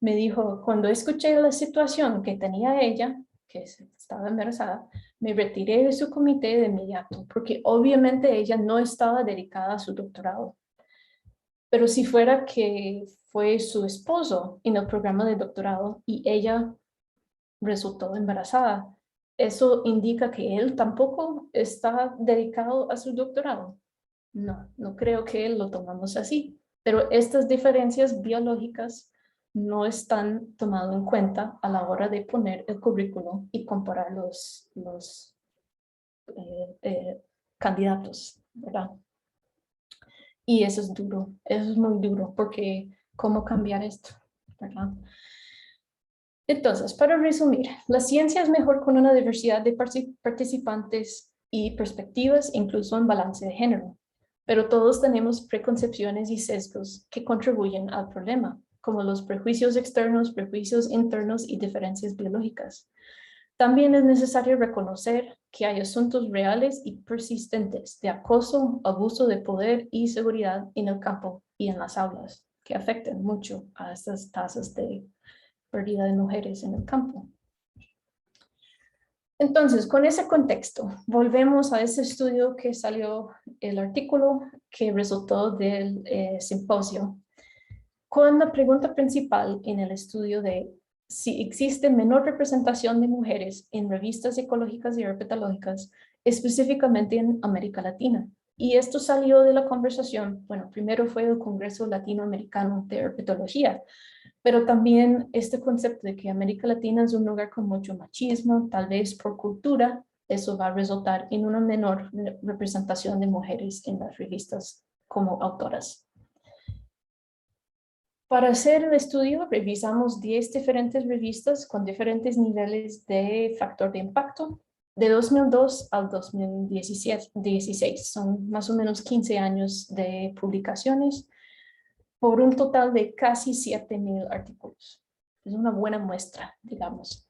Me dijo, cuando escuché la situación que tenía ella, que estaba embarazada, me retiré de su comité de inmediato, porque obviamente ella no estaba dedicada a su doctorado. Pero si fuera que fue su esposo en el programa de doctorado y ella resultó embarazada, eso indica que él tampoco está dedicado a su doctorado. No creo que lo tomamos así. Pero estas diferencias biológicas no están tomadas en cuenta a la hora de poner el currículum y comparar los candidatos, ¿verdad? Y eso es duro, eso es muy duro, porque ¿cómo cambiar esto? ¿Verdad? Entonces, para resumir, la ciencia es mejor con una diversidad de participantes y perspectivas, incluso en balance de género. Pero todos tenemos preconcepciones y sesgos que contribuyen al problema, como los prejuicios externos, prejuicios internos y diferencias biológicas. También es necesario reconocer que hay asuntos reales y persistentes de acoso, abuso de poder y seguridad en el campo y en las aulas, que afectan mucho a estas tasas de pérdida de mujeres en el campo. Entonces, con ese contexto, volvemos a ese estudio que salió, el artículo que resultó del simposio, con la pregunta principal en el estudio de si existe menor representación de mujeres en revistas psicológicas y herpetológicas, específicamente en América Latina. Y esto salió de la conversación, bueno, primero fue el Congreso Latinoamericano de Herpetología, pero también este concepto de que América Latina es un lugar con mucho machismo, tal vez por cultura, eso va a resultar en una menor representación de mujeres en las revistas como autoras. Para hacer el estudio, revisamos 10 diferentes revistas con diferentes niveles de factor de impacto, de 2002 al 2016. Son más o menos 15 años de publicaciones, por un total de casi 7,000 artículos. Es una buena muestra, digamos.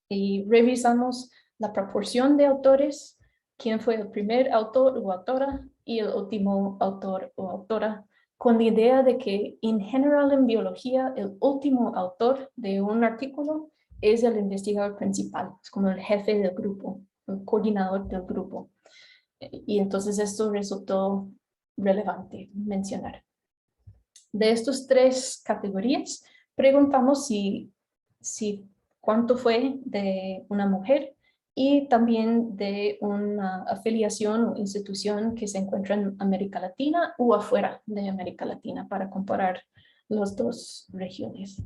y revisamos la proporción de autores, quién fue el primer autor o autora y el último autor o autora, con la idea de que en general en biología el último autor de un artículo es el investigador principal, es como el jefe del grupo, el coordinador del grupo. Y entonces esto resultó relevante mencionar. De estas tres categorías, preguntamos si cuánto fue de una mujer y también de una afiliación o institución que se encuentra en América Latina o afuera de América Latina para comparar las dos regiones.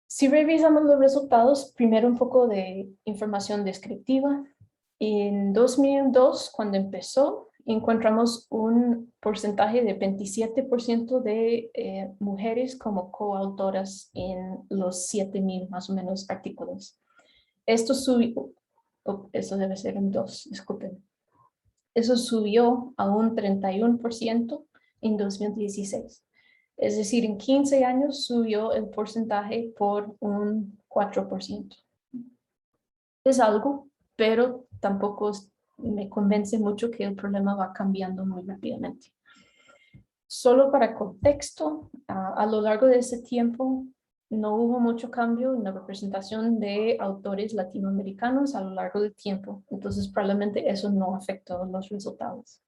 Si revisamos los resultados, primero un poco de información descriptiva. En 2002, cuando empezó, encontramos un porcentaje de 27% de mujeres como coautoras en los 7,000 más o menos artículos. Esto subió, eso debe ser en 2, disculpen. Eso subió a un 31% en 2016. Es decir, en 15 años subió el porcentaje por un 4%. Es algo, pero tampoco me convence mucho que el problema va cambiando muy rápidamente. Solo para contexto, a lo largo de ese tiempo no hubo mucho cambio en la representación de autores latinoamericanos a lo largo del tiempo. Entonces probablemente eso no afectó los resultados.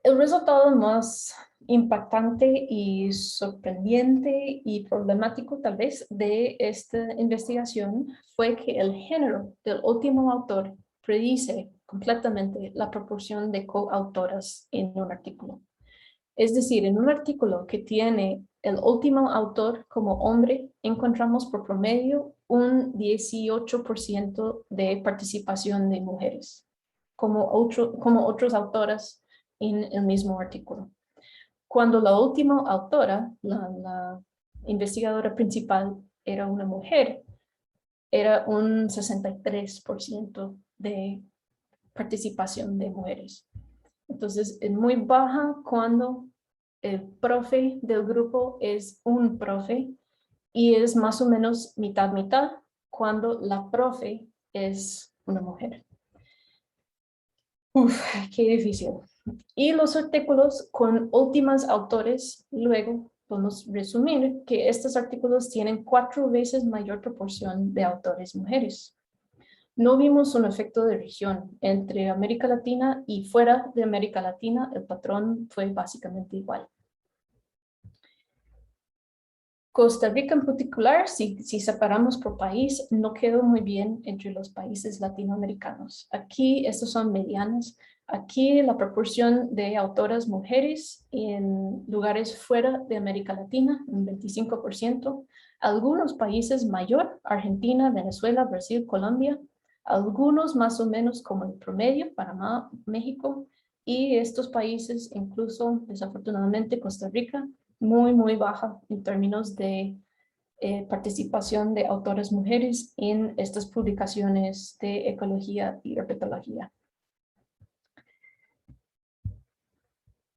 El resultado más impactante y sorprendente y problemático tal vez de esta investigación fue que el género del último autor predice completamente la proporción de coautoras en un artículo. Es decir, en un artículo que tiene el último autor como hombre, encontramos por promedio un 18% de participación de mujeres, como otras autoras en el mismo artículo. Cuando la última autora, la investigadora principal, era una mujer, era un 63% de participación de mujeres. Entonces, es muy baja cuando el profe del grupo es un profe y es más o menos mitad-mitad cuando la profe es una mujer. Uf, qué difícil. Y los artículos con últimos autores, luego podemos resumir que estos artículos tienen 4 veces mayor proporción de autores mujeres. No vimos un efecto de región. Entre América Latina y fuera de América Latina, el patrón fue básicamente igual. Costa Rica en particular, si separamos por país, no quedó muy bien entre los países latinoamericanos. Aquí, estos son medianos. Aquí la proporción de autoras mujeres en lugares fuera de América Latina, un 25%. Algunos países mayor, Argentina, Venezuela, Brasil, Colombia. Algunos más o menos como el promedio, Panamá, México. Y estos países, incluso desafortunadamente Costa Rica, muy baja en términos de participación de autoras mujeres en estas publicaciones de ecología y herpetología.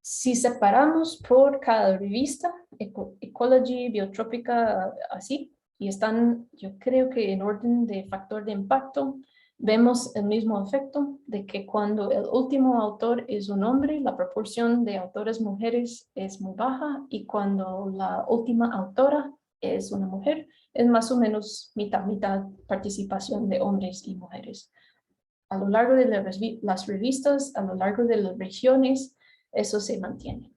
Si separamos por cada revista, Ecology, Biotrópica, así, y están, yo creo que en orden de factor de impacto, vemos el mismo efecto de que cuando el último autor es un hombre, la proporción de autoras mujeres es muy baja y cuando la última autora es una mujer, es más o menos mitad participación de hombres y mujeres. A lo largo de las revistas, a lo largo de las regiones, eso se mantiene.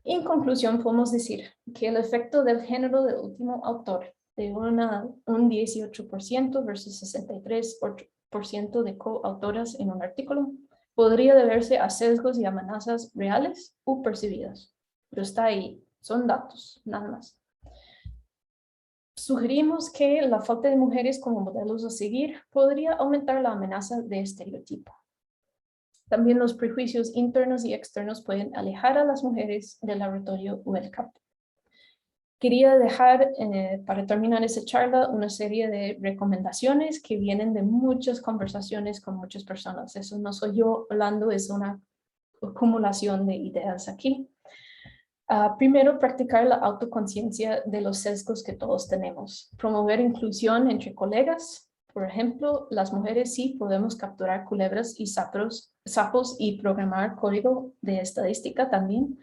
En conclusión, podemos decir que el efecto del género del último autor de un 18% versus 63% de coautoras en un artículo podría deberse a sesgos y amenazas reales o percibidas. Pero está ahí, son datos, nada más. Sugerimos que la falta de mujeres como modelos a seguir podría aumentar la amenaza de estereotipo. También los prejuicios internos y externos pueden alejar a las mujeres del laboratorio o el campo. Quería dejar, para terminar esta charla, una serie de recomendaciones que vienen de muchas conversaciones con muchas personas. Eso no soy yo hablando, es una acumulación de ideas aquí. Primero, practicar la autoconciencia de los sesgos que todos tenemos. Promover inclusión entre colegas. Por ejemplo, las mujeres sí podemos capturar culebras y sapos y programar código de estadística también.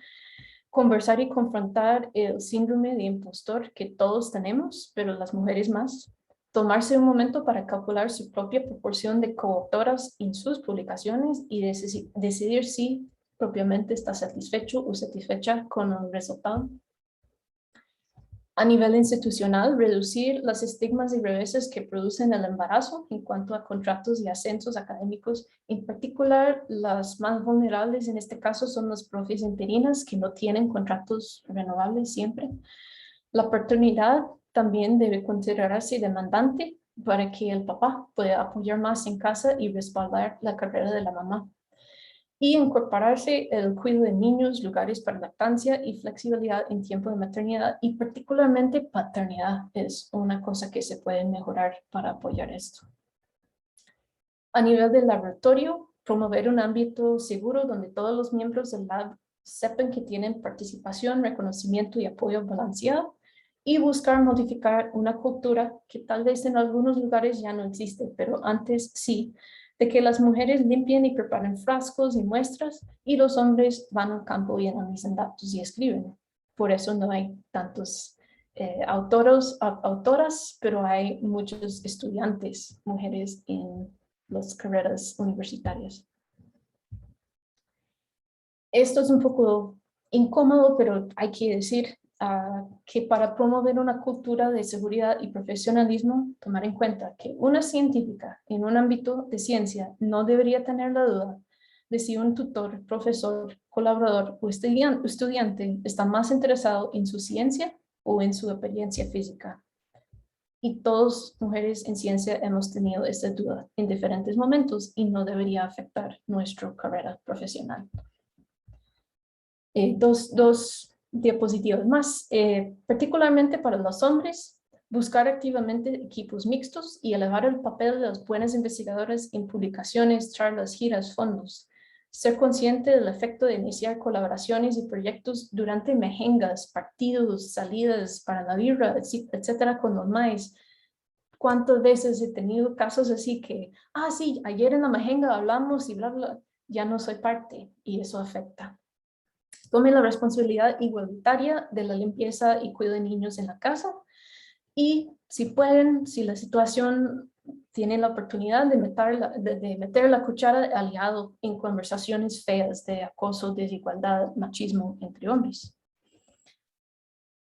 Conversar y confrontar el síndrome de impostor que todos tenemos, pero las mujeres más. Tomarse un momento para calcular su propia proporción de coautoras en sus publicaciones y decidir si propiamente está satisfecho o satisfecha con el resultado. A nivel institucional, reducir los estigmas y reveses que producen el embarazo en cuanto a contratos y ascensos académicos. En particular, las más vulnerables en este caso son las profes interinas que no tienen contratos renovables siempre. La paternidad también debe considerarse demandante para que el papá pueda apoyar más en casa y respaldar la carrera de la mamá. Y incorporarse el cuidado de niños, lugares para lactancia y flexibilidad en tiempo de maternidad y particularmente paternidad es una cosa que se puede mejorar para apoyar esto. A nivel del laboratorio, promover un ámbito seguro donde todos los miembros del lab sepan que tienen participación, reconocimiento y apoyo balanceado y buscar modificar una cultura que tal vez en algunos lugares ya no existe, pero antes sí, de que las mujeres limpien y preparen frascos y muestras y los hombres van al campo y analizan datos y escriben. Por eso no hay tantos autoras, pero hay muchos estudiantes, mujeres en las carreras universitarias. Esto es un poco incómodo, pero hay que decir que para promover una cultura de seguridad y profesionalismo, tomar en cuenta que una científica en un ámbito de ciencia no debería tener la duda de si un tutor, profesor, colaborador o estudiante está más interesado en su ciencia o en su experiencia física. Y todas mujeres en ciencia hemos tenido esta duda en diferentes momentos y no debería afectar nuestra carrera profesional. Dos diapositivas más. Particularmente para los hombres, buscar activamente equipos mixtos y elevar el papel de los buenos investigadores en publicaciones, charlas, giras, fondos. Ser consciente del efecto de iniciar colaboraciones y proyectos durante mejengas, partidos, salidas para la birra, etcétera, con los maes. ¿Cuántas veces he tenido casos así que, sí, ayer en la mejenga hablamos y bla, bla, ya no soy parte y eso afecta? Tomen la responsabilidad igualitaria de la limpieza y cuidado de niños en la casa y si pueden, si la situación tiene la oportunidad de meter la cuchara de aliado en conversaciones feas de acoso, desigualdad, machismo entre hombres.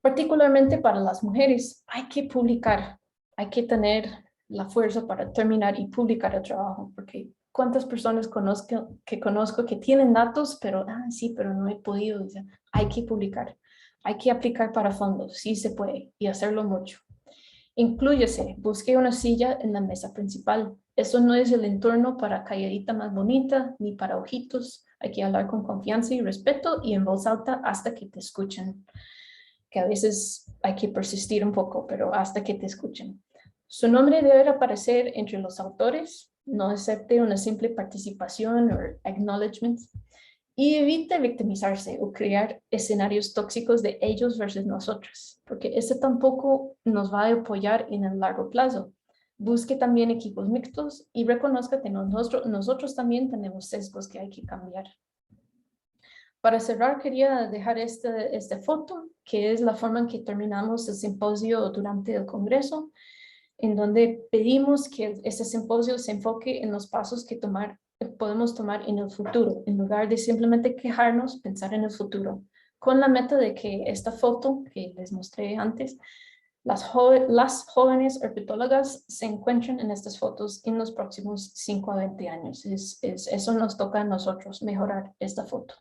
Particularmente para las mujeres, hay que publicar, hay que tener la fuerza para terminar y publicar el trabajo, porque cuántas personas conozco que tienen datos, pero sí, pero no he podido. O sea, hay que publicar, hay que aplicar para fondos, sí se puede, y hacerlo mucho. Inclúyese, busque una silla en la mesa principal. Eso no es el entorno para calladita más bonita, ni para ojitos. Hay que hablar con confianza y respeto y en voz alta hasta que te escuchen. Que a veces hay que persistir un poco, pero hasta que te escuchen. Su nombre debe aparecer entre los autores, no acepte una simple participación o acknowledgement, y evite victimizarse o crear escenarios tóxicos de ellos versus nosotros, porque eso tampoco nos va a apoyar en el largo plazo. Busque también equipos mixtos y reconozca que nosotros también tenemos sesgos que hay que cambiar. Para cerrar, quería dejar esta foto, que es la forma en que terminamos el simposio durante el Congreso, en donde pedimos que este simposio se enfoque en los pasos que podemos tomar en el futuro, en lugar de simplemente quejarnos, pensar en el futuro, con la meta de que esta foto que les mostré antes, las jóvenes herpetólogas se encuentren en estas fotos en los próximos 5 a 20 años. Eso nos toca a nosotros, mejorar esta foto.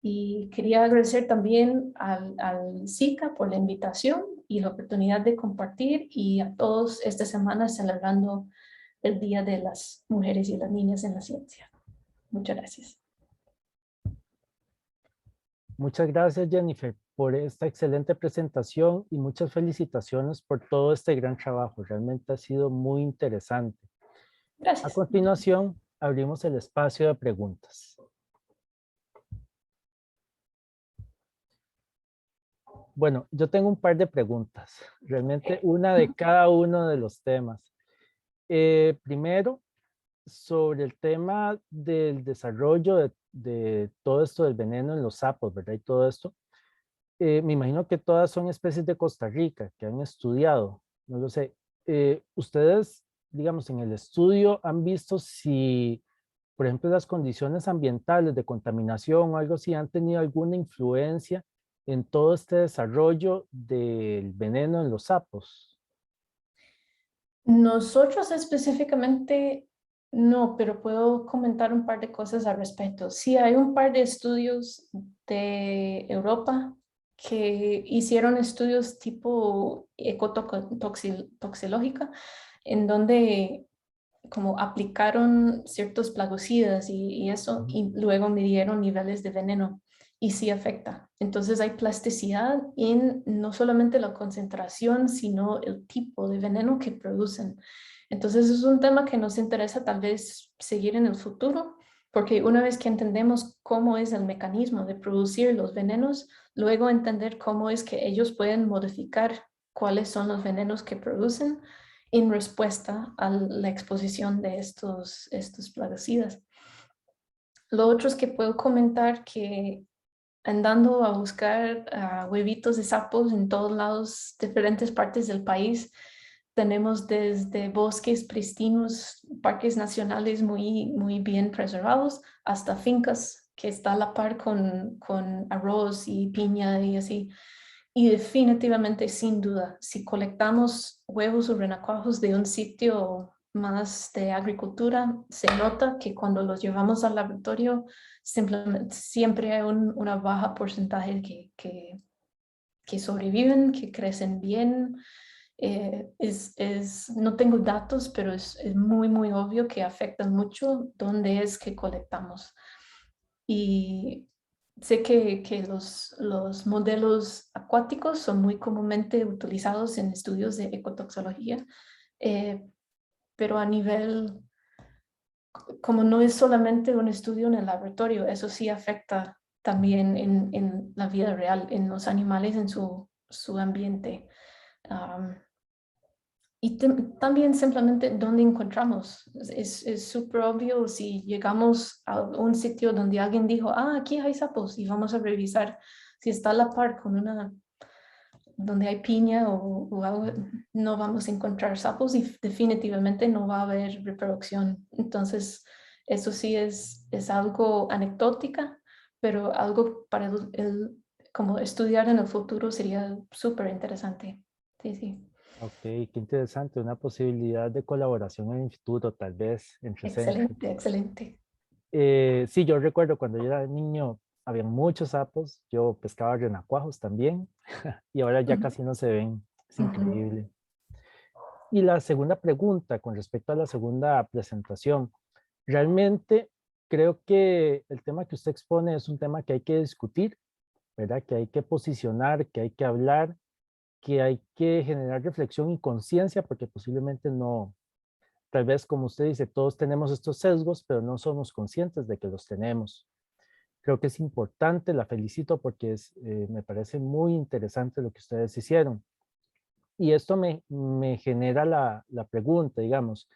Y quería agradecer también al SICA por la invitación y la oportunidad de compartir y a todos esta semana celebrando el Día de las Mujeres y las Niñas en la Ciencia. Muchas gracias. Muchas gracias, Jennifer, por esta excelente presentación y muchas felicitaciones por todo este gran trabajo. Realmente ha sido muy interesante. Gracias. A continuación, abrimos el espacio de preguntas. Bueno, yo tengo un par de preguntas, realmente una de cada uno de los temas. Primero, sobre el tema del desarrollo de todo esto del veneno en los sapos, ¿verdad? Y todo esto, me imagino que todas son especies de Costa Rica que han estudiado, no lo sé. Ustedes, digamos, en el estudio han visto si, por ejemplo, las condiciones ambientales de contaminación o algo así han tenido alguna influencia en todo este desarrollo del veneno en los sapos. Nosotros específicamente no, pero puedo comentar un par de cosas al respecto. Sí, hay un par de estudios de Europa que hicieron estudios tipo ecotoxicológica, en donde como aplicaron ciertos plaguicidas y eso, Ujú. y luego midieron niveles de veneno y sí afecta. Entonces hay plasticidad en no solamente la concentración, sino el tipo de veneno que producen. Entonces es un tema que nos interesa tal vez seguir en el futuro, porque una vez que entendemos cómo es el mecanismo de producir los venenos, luego entender cómo es que ellos pueden modificar cuáles son los venenos que producen en respuesta a la exposición de estos plaguicidas. Lo otro es que puedo comentar que andando a buscar huevitos de sapos en todos lados, diferentes partes del país, tenemos desde bosques pristinos, parques nacionales muy bien preservados, hasta fincas que está a la par con arroz y piña y así. Y definitivamente, sin duda, si colectamos huevos o renacuajos de un sitio más de agricultura, se nota que cuando los llevamos al laboratorio, simplemente, siempre hay una baja porcentaje que sobreviven, que crecen bien. No tengo datos, pero es muy obvio que afectan mucho dónde es que colectamos. Y sé que los modelos acuáticos son muy comúnmente utilizados en estudios de ecotoxología, eh, pero a nivel, como no es solamente un estudio en el laboratorio, eso sí afecta también en la vida real, en los animales, en su ambiente. Um, y también simplemente dónde encontramos. Es súper obvio si llegamos a un sitio donde alguien dijo, aquí hay sapos y vamos a revisar si está a la par con donde hay piña o algo, no vamos a encontrar sapos y definitivamente no va a haber reproducción. Entonces, eso sí es algo anecdótica, pero algo para como estudiar en el futuro sería súper interesante. Sí, sí. Ok, qué interesante, una posibilidad de colaboración en el futuro, tal vez, entre centros. Excelente, excelente. Sí, yo recuerdo cuando yo era niño, había muchos sapos, yo pescaba renacuajos también, y ahora ya Ujú, casi no se ven, es ujú. increíble. Y la segunda pregunta, con respecto a la segunda presentación, realmente creo que el tema que usted expone es un tema que hay que discutir, ¿verdad? Que hay que posicionar, que hay que hablar, que hay que generar reflexión y conciencia, porque posiblemente no, tal vez como usted dice, todos tenemos estos sesgos, pero no somos conscientes de que los tenemos. Creo que es importante, la felicito porque me parece muy interesante lo que ustedes hicieron. Y esto me genera la pregunta, digamos,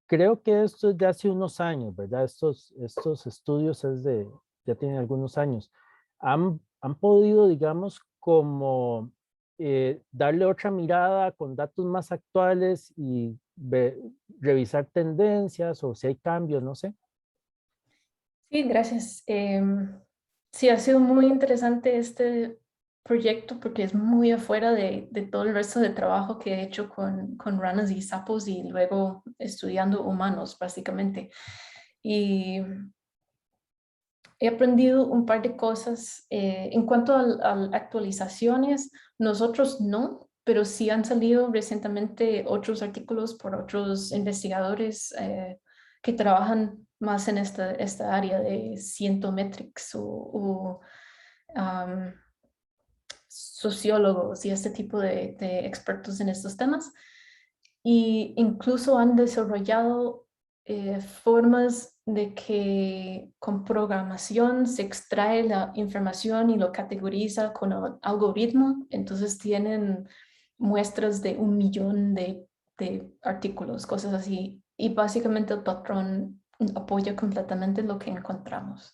creo que esto es de hace unos años, ¿verdad? Estos estudios ya tienen algunos años. Han podido, digamos, como darle otra mirada con datos más actuales y revisar tendencias o si hay cambios, no sé. Sí, gracias. Sí, ha sido muy interesante este proyecto porque es muy afuera de todo el resto de trabajo que he hecho con ranas y sapos y luego estudiando humanos, básicamente. Y he aprendido un par de cosas. En cuanto a actualizaciones, nosotros no, pero sí han salido recientemente otros artículos por otros investigadores que trabajan más en esta área de Scientometrics o sociólogos y este tipo de expertos en estos temas. Y incluso han desarrollado formas de que con programación se extrae la información y lo categoriza con algoritmo. Entonces tienen muestras de 1 millón de artículos, cosas así. Y básicamente el patrón apoya completamente lo que encontramos.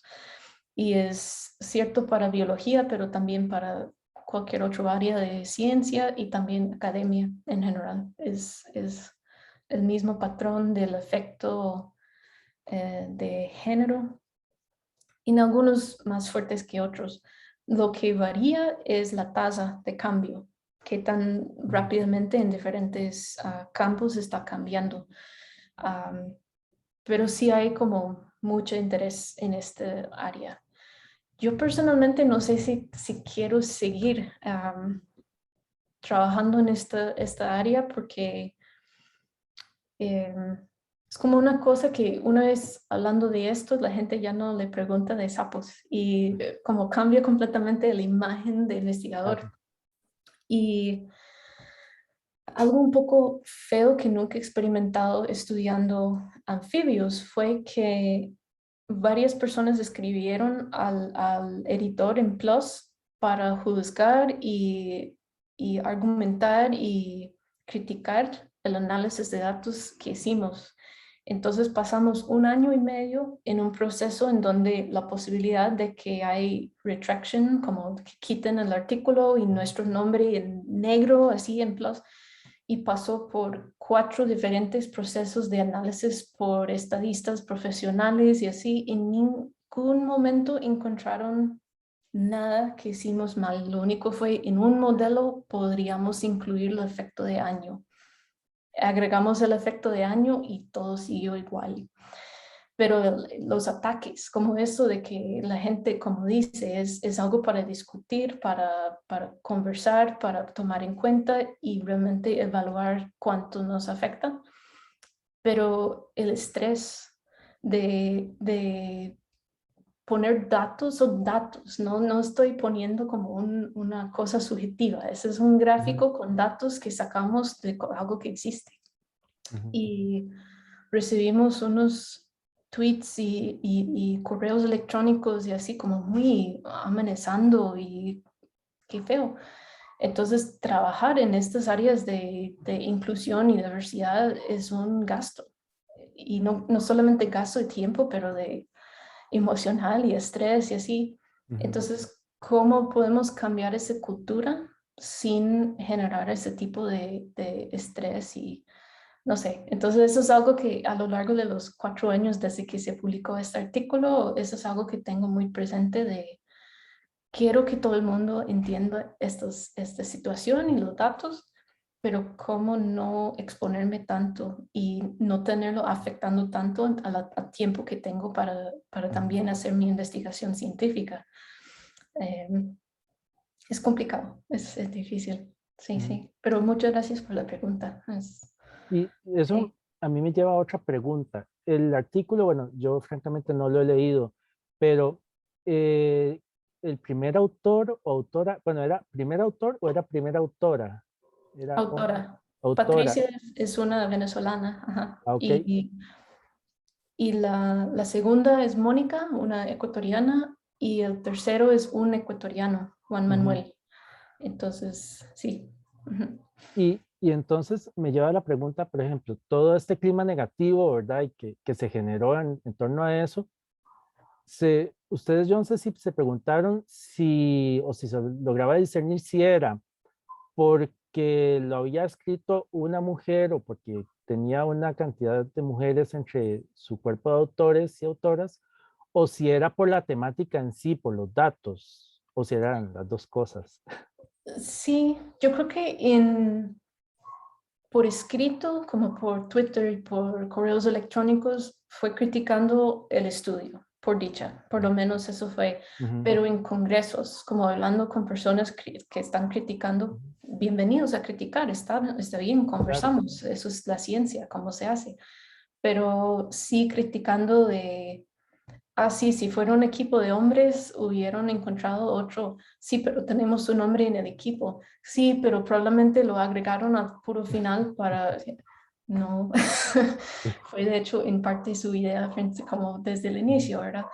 Y es cierto para biología, pero también para cualquier otro área de ciencia y también academia en general. Es el mismo patrón del efecto de género, y en algunos más fuertes que otros. Lo que varía es la tasa de cambio, que tan rápidamente en diferentes campos está cambiando. Pero sí hay como mucho interés en esta área. Yo personalmente no sé si quiero seguir trabajando en esta área porque es como una cosa que una vez hablando de esto, la gente ya no le pregunta de sapos y como cambia completamente la imagen de investigador. Claro. Y algo un poco feo que nunca he experimentado estudiando anfibios fue que varias personas escribieron al editor en PLOS para juzgar y argumentar y criticar el análisis de datos que hicimos. Entonces pasamos 1 año y medio en un proceso en donde la posibilidad de que hay retraction, como que quiten el artículo y nuestro nombre en negro, así en plus, y pasó por 4 diferentes procesos de análisis por estadistas profesionales y así, en ningún momento encontraron nada que hicimos mal. Lo único fue en un modelo podríamos incluir el efecto de año. Agregamos el efecto de año y todo siguió igual. Pero los ataques, como eso de que la gente, como dice, es algo para discutir, para conversar, para tomar en cuenta y realmente evaluar cuánto nos afecta. Pero el estrés de poner datos son datos, no estoy poniendo como una cosa subjetiva. Ese es un gráfico con datos que sacamos de algo que existe. Y recibimos unos tweets y correos electrónicos y así como muy amenazando y qué feo. Entonces, trabajar en estas áreas de inclusión y diversidad es un gasto. Y no solamente gasto de tiempo, pero de emocional y estrés y así. Entonces, ¿cómo podemos cambiar esa cultura sin generar ese tipo de estrés y no sé? Entonces, eso es algo que a lo largo de los 4 años desde que se publicó este artículo, eso es algo que tengo muy presente de quiero que todo el mundo entienda esta situación y los datos, pero cómo no exponerme tanto y no tenerlo afectando tanto al tiempo que tengo para también hacer mi investigación científica. Es complicado, es difícil, sí, sí. Pero muchas gracias por la pregunta. Y eso Sí. a mí me lleva a otra pregunta. El artículo, bueno, yo francamente no lo he leído, pero eh, el primer autor o autora, bueno, ¿era primer autor o era primera autora? Era Autora. autora. Patricia es una venezolana. Ajá. Ah, ok. Y la segunda es Mónica, una ecuatoriana, y el tercero es un ecuatoriano, Juan Ujú. Manuel. Entonces, sí. Ujú. Y entonces me lleva a la pregunta, por ejemplo, todo este clima negativo, ¿verdad? Y que se generó en torno a eso, ustedes, yo no sé si se preguntaron si, o si se lograba discernir si era porque lo había escrito una mujer o porque tenía una cantidad de mujeres entre su cuerpo de autores y autoras, o si era por la temática en sí, por los datos, o si eran las dos cosas. Sí, yo creo que por escrito, como por Twitter y por correos electrónicos, fue criticando el estudio, por dicha, por lo menos eso fue. Ujú, Pero en congresos, como hablando con personas que están criticando, ujú, bienvenidos a criticar, está bien, claro. conversamos, eso es la ciencia, cómo se hace. Pero sí criticando de, sí, si fuera un equipo de hombres, hubieran encontrado otro. Sí, pero tenemos un hombre en el equipo. Sí, pero probablemente lo agregaron al puro final para... no, fue de hecho en parte su idea como desde el inicio, ¿verdad?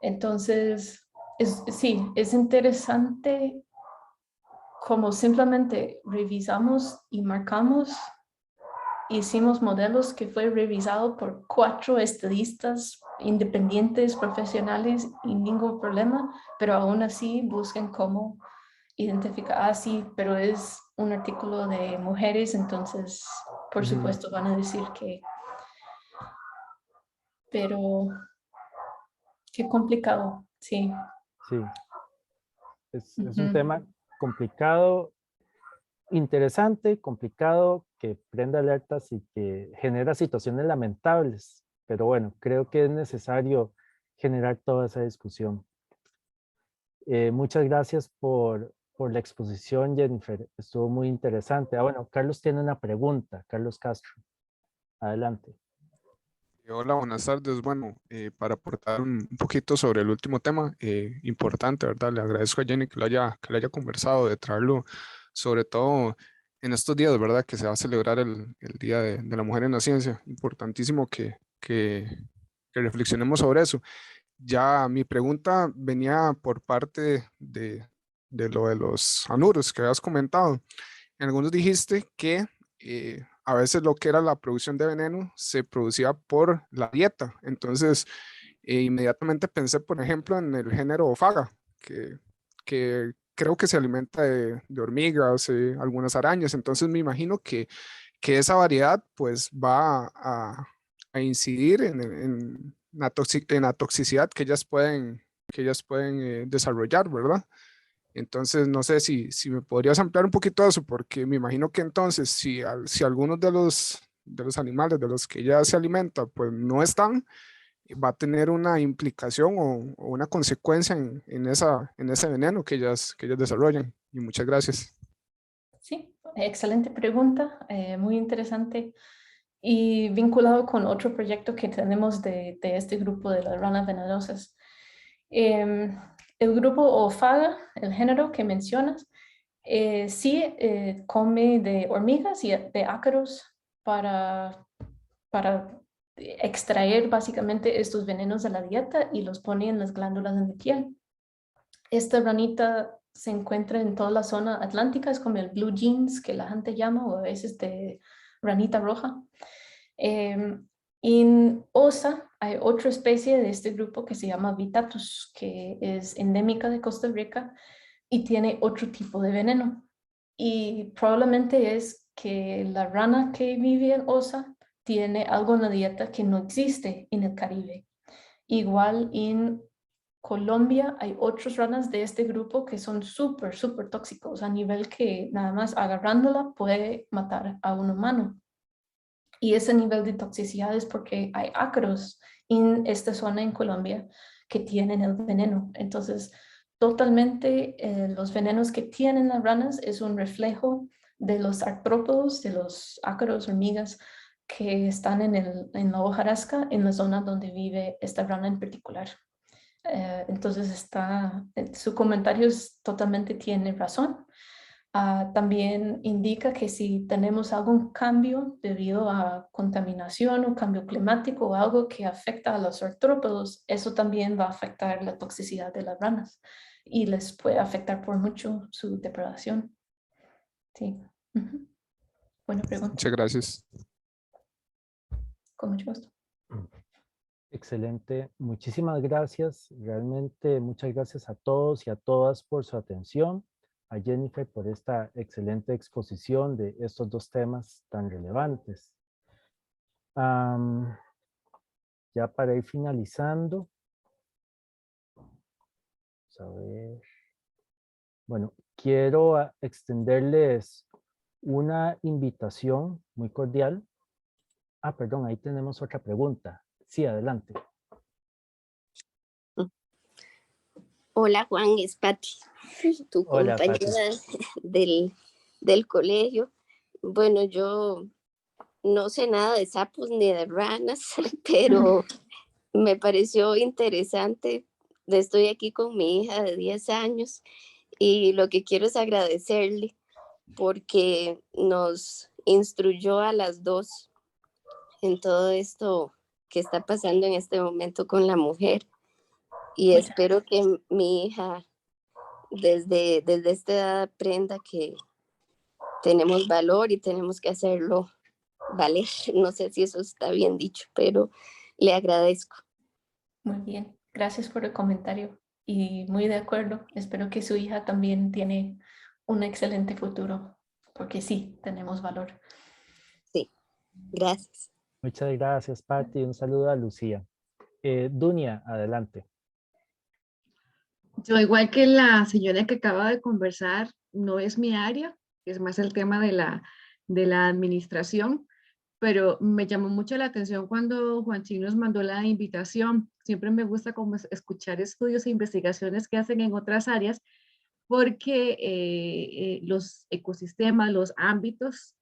Entonces, sí, es interesante como simplemente revisamos y marcamos, hicimos modelos que fue revisado por 4 estadistas independientes, profesionales y ningún problema, pero aún así busquen cómo identificar, sí, pero es un artículo de mujeres, entonces por Ujú. supuesto van a decir que, pero qué complicado, sí. Sí, es un Ujú. tema complicado, interesante, complicado, que prende alertas y que genera situaciones lamentables. Pero bueno, creo que es necesario generar toda esa discusión. Muchas gracias por la exposición, Jennifer. Estuvo muy interesante. Ah, bueno, Carlos tiene una pregunta. Carlos Castro, adelante. Hola, buenas tardes. Bueno, para aportar un poquito sobre el último tema, importante, ¿verdad? Le agradezco a Jenny que lo haya conversado, de traerlo, sobre todo en estos días, ¿verdad? Que se va a celebrar el Día de la Mujer en la Ciencia. Importantísimo que reflexionemos sobre eso. Ya mi pregunta venía por parte de lo de los anuros que habías comentado. En algunos dijiste que a veces lo que era la producción de veneno se producía por la dieta. Entonces, inmediatamente pensé, por ejemplo, en el género Ophaga, que creo que se alimenta de hormigas, algunas arañas. Entonces, me imagino que esa variedad pues va a incidir en la toxicidad que ellas pueden desarrollar, ¿verdad? Entonces, no sé si me podrías ampliar un poquito eso, porque me imagino que entonces, si algunos de los animales de los que ella se alimenta, pues no están, va a tener una implicación o una consecuencia en ese veneno que ellas desarrollan. Y muchas gracias. Sí, excelente pregunta, muy interesante y vinculado con otro proyecto que tenemos de este grupo de las ranas venenosas. El grupo Ophaga, el género que mencionas, sí come de hormigas y de ácaros para extraer básicamente estos venenos de la dieta y los pone en las glándulas de la piel. Esta ranita se encuentra en toda la zona atlántica, es como el blue jeans que la gente llama, o a veces de ranita roja. En OSA hay otra especie de este grupo que se llama Vitatus, que es endémica de Costa Rica y tiene otro tipo de veneno. Y probablemente es que la rana que vive en OSA tiene algo en la dieta que no existe en el Caribe. Igual en Colombia hay otras ranas de este grupo que son súper tóxicos a nivel que nada más agarrándola puede matar a un humano. Y ese nivel de toxicidad es porque hay ácaros en esta zona en Colombia que tienen el veneno. Entonces, totalmente los venenos que tienen las ranas es un reflejo de los artrópodos, de los ácaros, hormigas que están en la hojarasca, en la zona donde vive esta rana en particular. Entonces su comentario totalmente tiene razón. También indica que si tenemos algún cambio debido a contaminación o cambio climático o algo que afecta a los artrópodos, eso también va a afectar la toxicidad de las ranas y les puede afectar por mucho su depredación. Sí. Buena pregunta. Muchas gracias. Con mucho gusto. Excelente. Muchísimas gracias. Realmente muchas gracias a todos y a todas por su atención. A Jennifer por esta excelente exposición de estos dos temas tan relevantes. Ya para ir finalizando. Vamos a ver. Bueno, quiero extenderles una invitación muy cordial. Perdón, ahí tenemos otra pregunta. Sí, adelante. Hola Juan, es Pati, tu Hola, Pati. compañera del colegio. Bueno, yo no sé nada de sapos ni de ranas, pero me pareció interesante. Estoy aquí con mi hija de 10 años y lo que quiero es agradecerle porque nos instruyó a las dos en todo esto que está pasando en este momento con la mujer. Y Muchas espero que mi hija desde esta edad aprenda que tenemos valor y tenemos que hacerlo valer. No sé si eso está bien dicho, pero le agradezco. Muy bien, gracias por el comentario y muy de acuerdo. Espero que su hija también tiene un excelente futuro, porque sí, tenemos valor. Sí, gracias. Muchas gracias, Patti. Un saludo a Lucía. Dunia, adelante. Yo, igual que la señora que acaba de conversar, no es mi área, es más el tema de la administración, pero me llamó mucho la atención cuando Juanchín nos mandó la invitación. Siempre me gusta como escuchar estudios e investigaciones que hacen en otras áreas, porque los ecosistemas, los ámbitos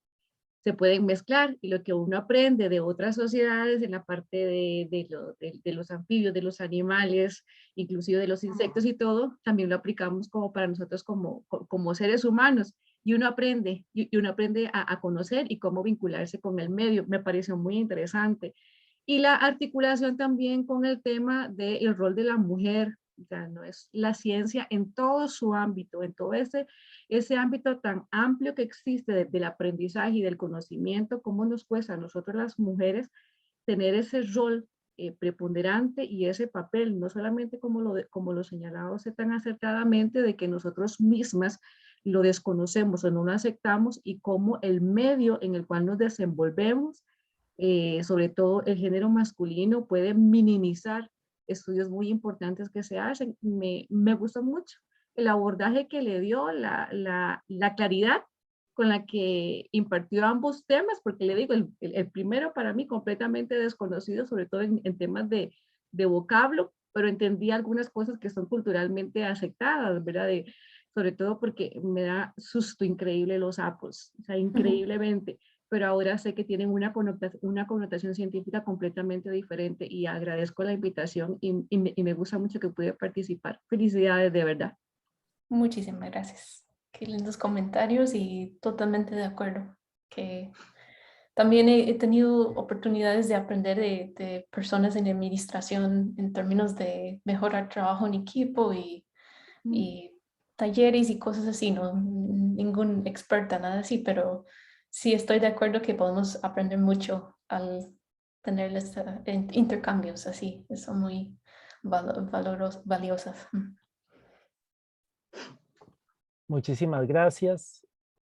se pueden mezclar y lo que uno aprende de otras sociedades en la parte de los anfibios, de los animales, inclusive de los insectos y todo, también lo aplicamos como para nosotros como seres humanos y uno aprende, y uno aprende a conocer y cómo vincularse con el medio. Me pareció muy interesante. Y la articulación también con el tema del rol de la mujer, o sea, no es la ciencia en todo su ámbito, en todo ese ámbito tan amplio que existe del aprendizaje y del conocimiento, cómo nos cuesta a nosotros las mujeres tener ese rol preponderante y ese papel, no solamente como lo señalaba usted tan acertadamente, de que nosotros mismas lo desconocemos o no lo aceptamos, y cómo el medio en el cual nos desenvolvemos, sobre todo el género masculino, puede minimizar estudios muy importantes que se hacen. Me gustó mucho el abordaje que le dio, la claridad con la que impartió ambos temas, porque le digo, el primero para mí completamente desconocido, sobre todo en temas de vocablo, pero entendí algunas cosas que son culturalmente aceptadas, ¿verdad? Sobre todo porque me da susto increíble los sapos, o sea, increíblemente, pero ahora sé que tienen una connotación científica completamente diferente, y agradezco la invitación y me gusta mucho que pude participar. Felicidades, de verdad. Muchísimas gracias. Qué lindos comentarios y totalmente de acuerdo. Que también he tenido oportunidades de aprender de personas en administración en términos de mejorar trabajo en equipo y talleres y cosas así. No, ningún experta, nada así, pero sí estoy de acuerdo que podemos aprender mucho al tener intercambios así. Son muy valiosas. Muchísimas gracias.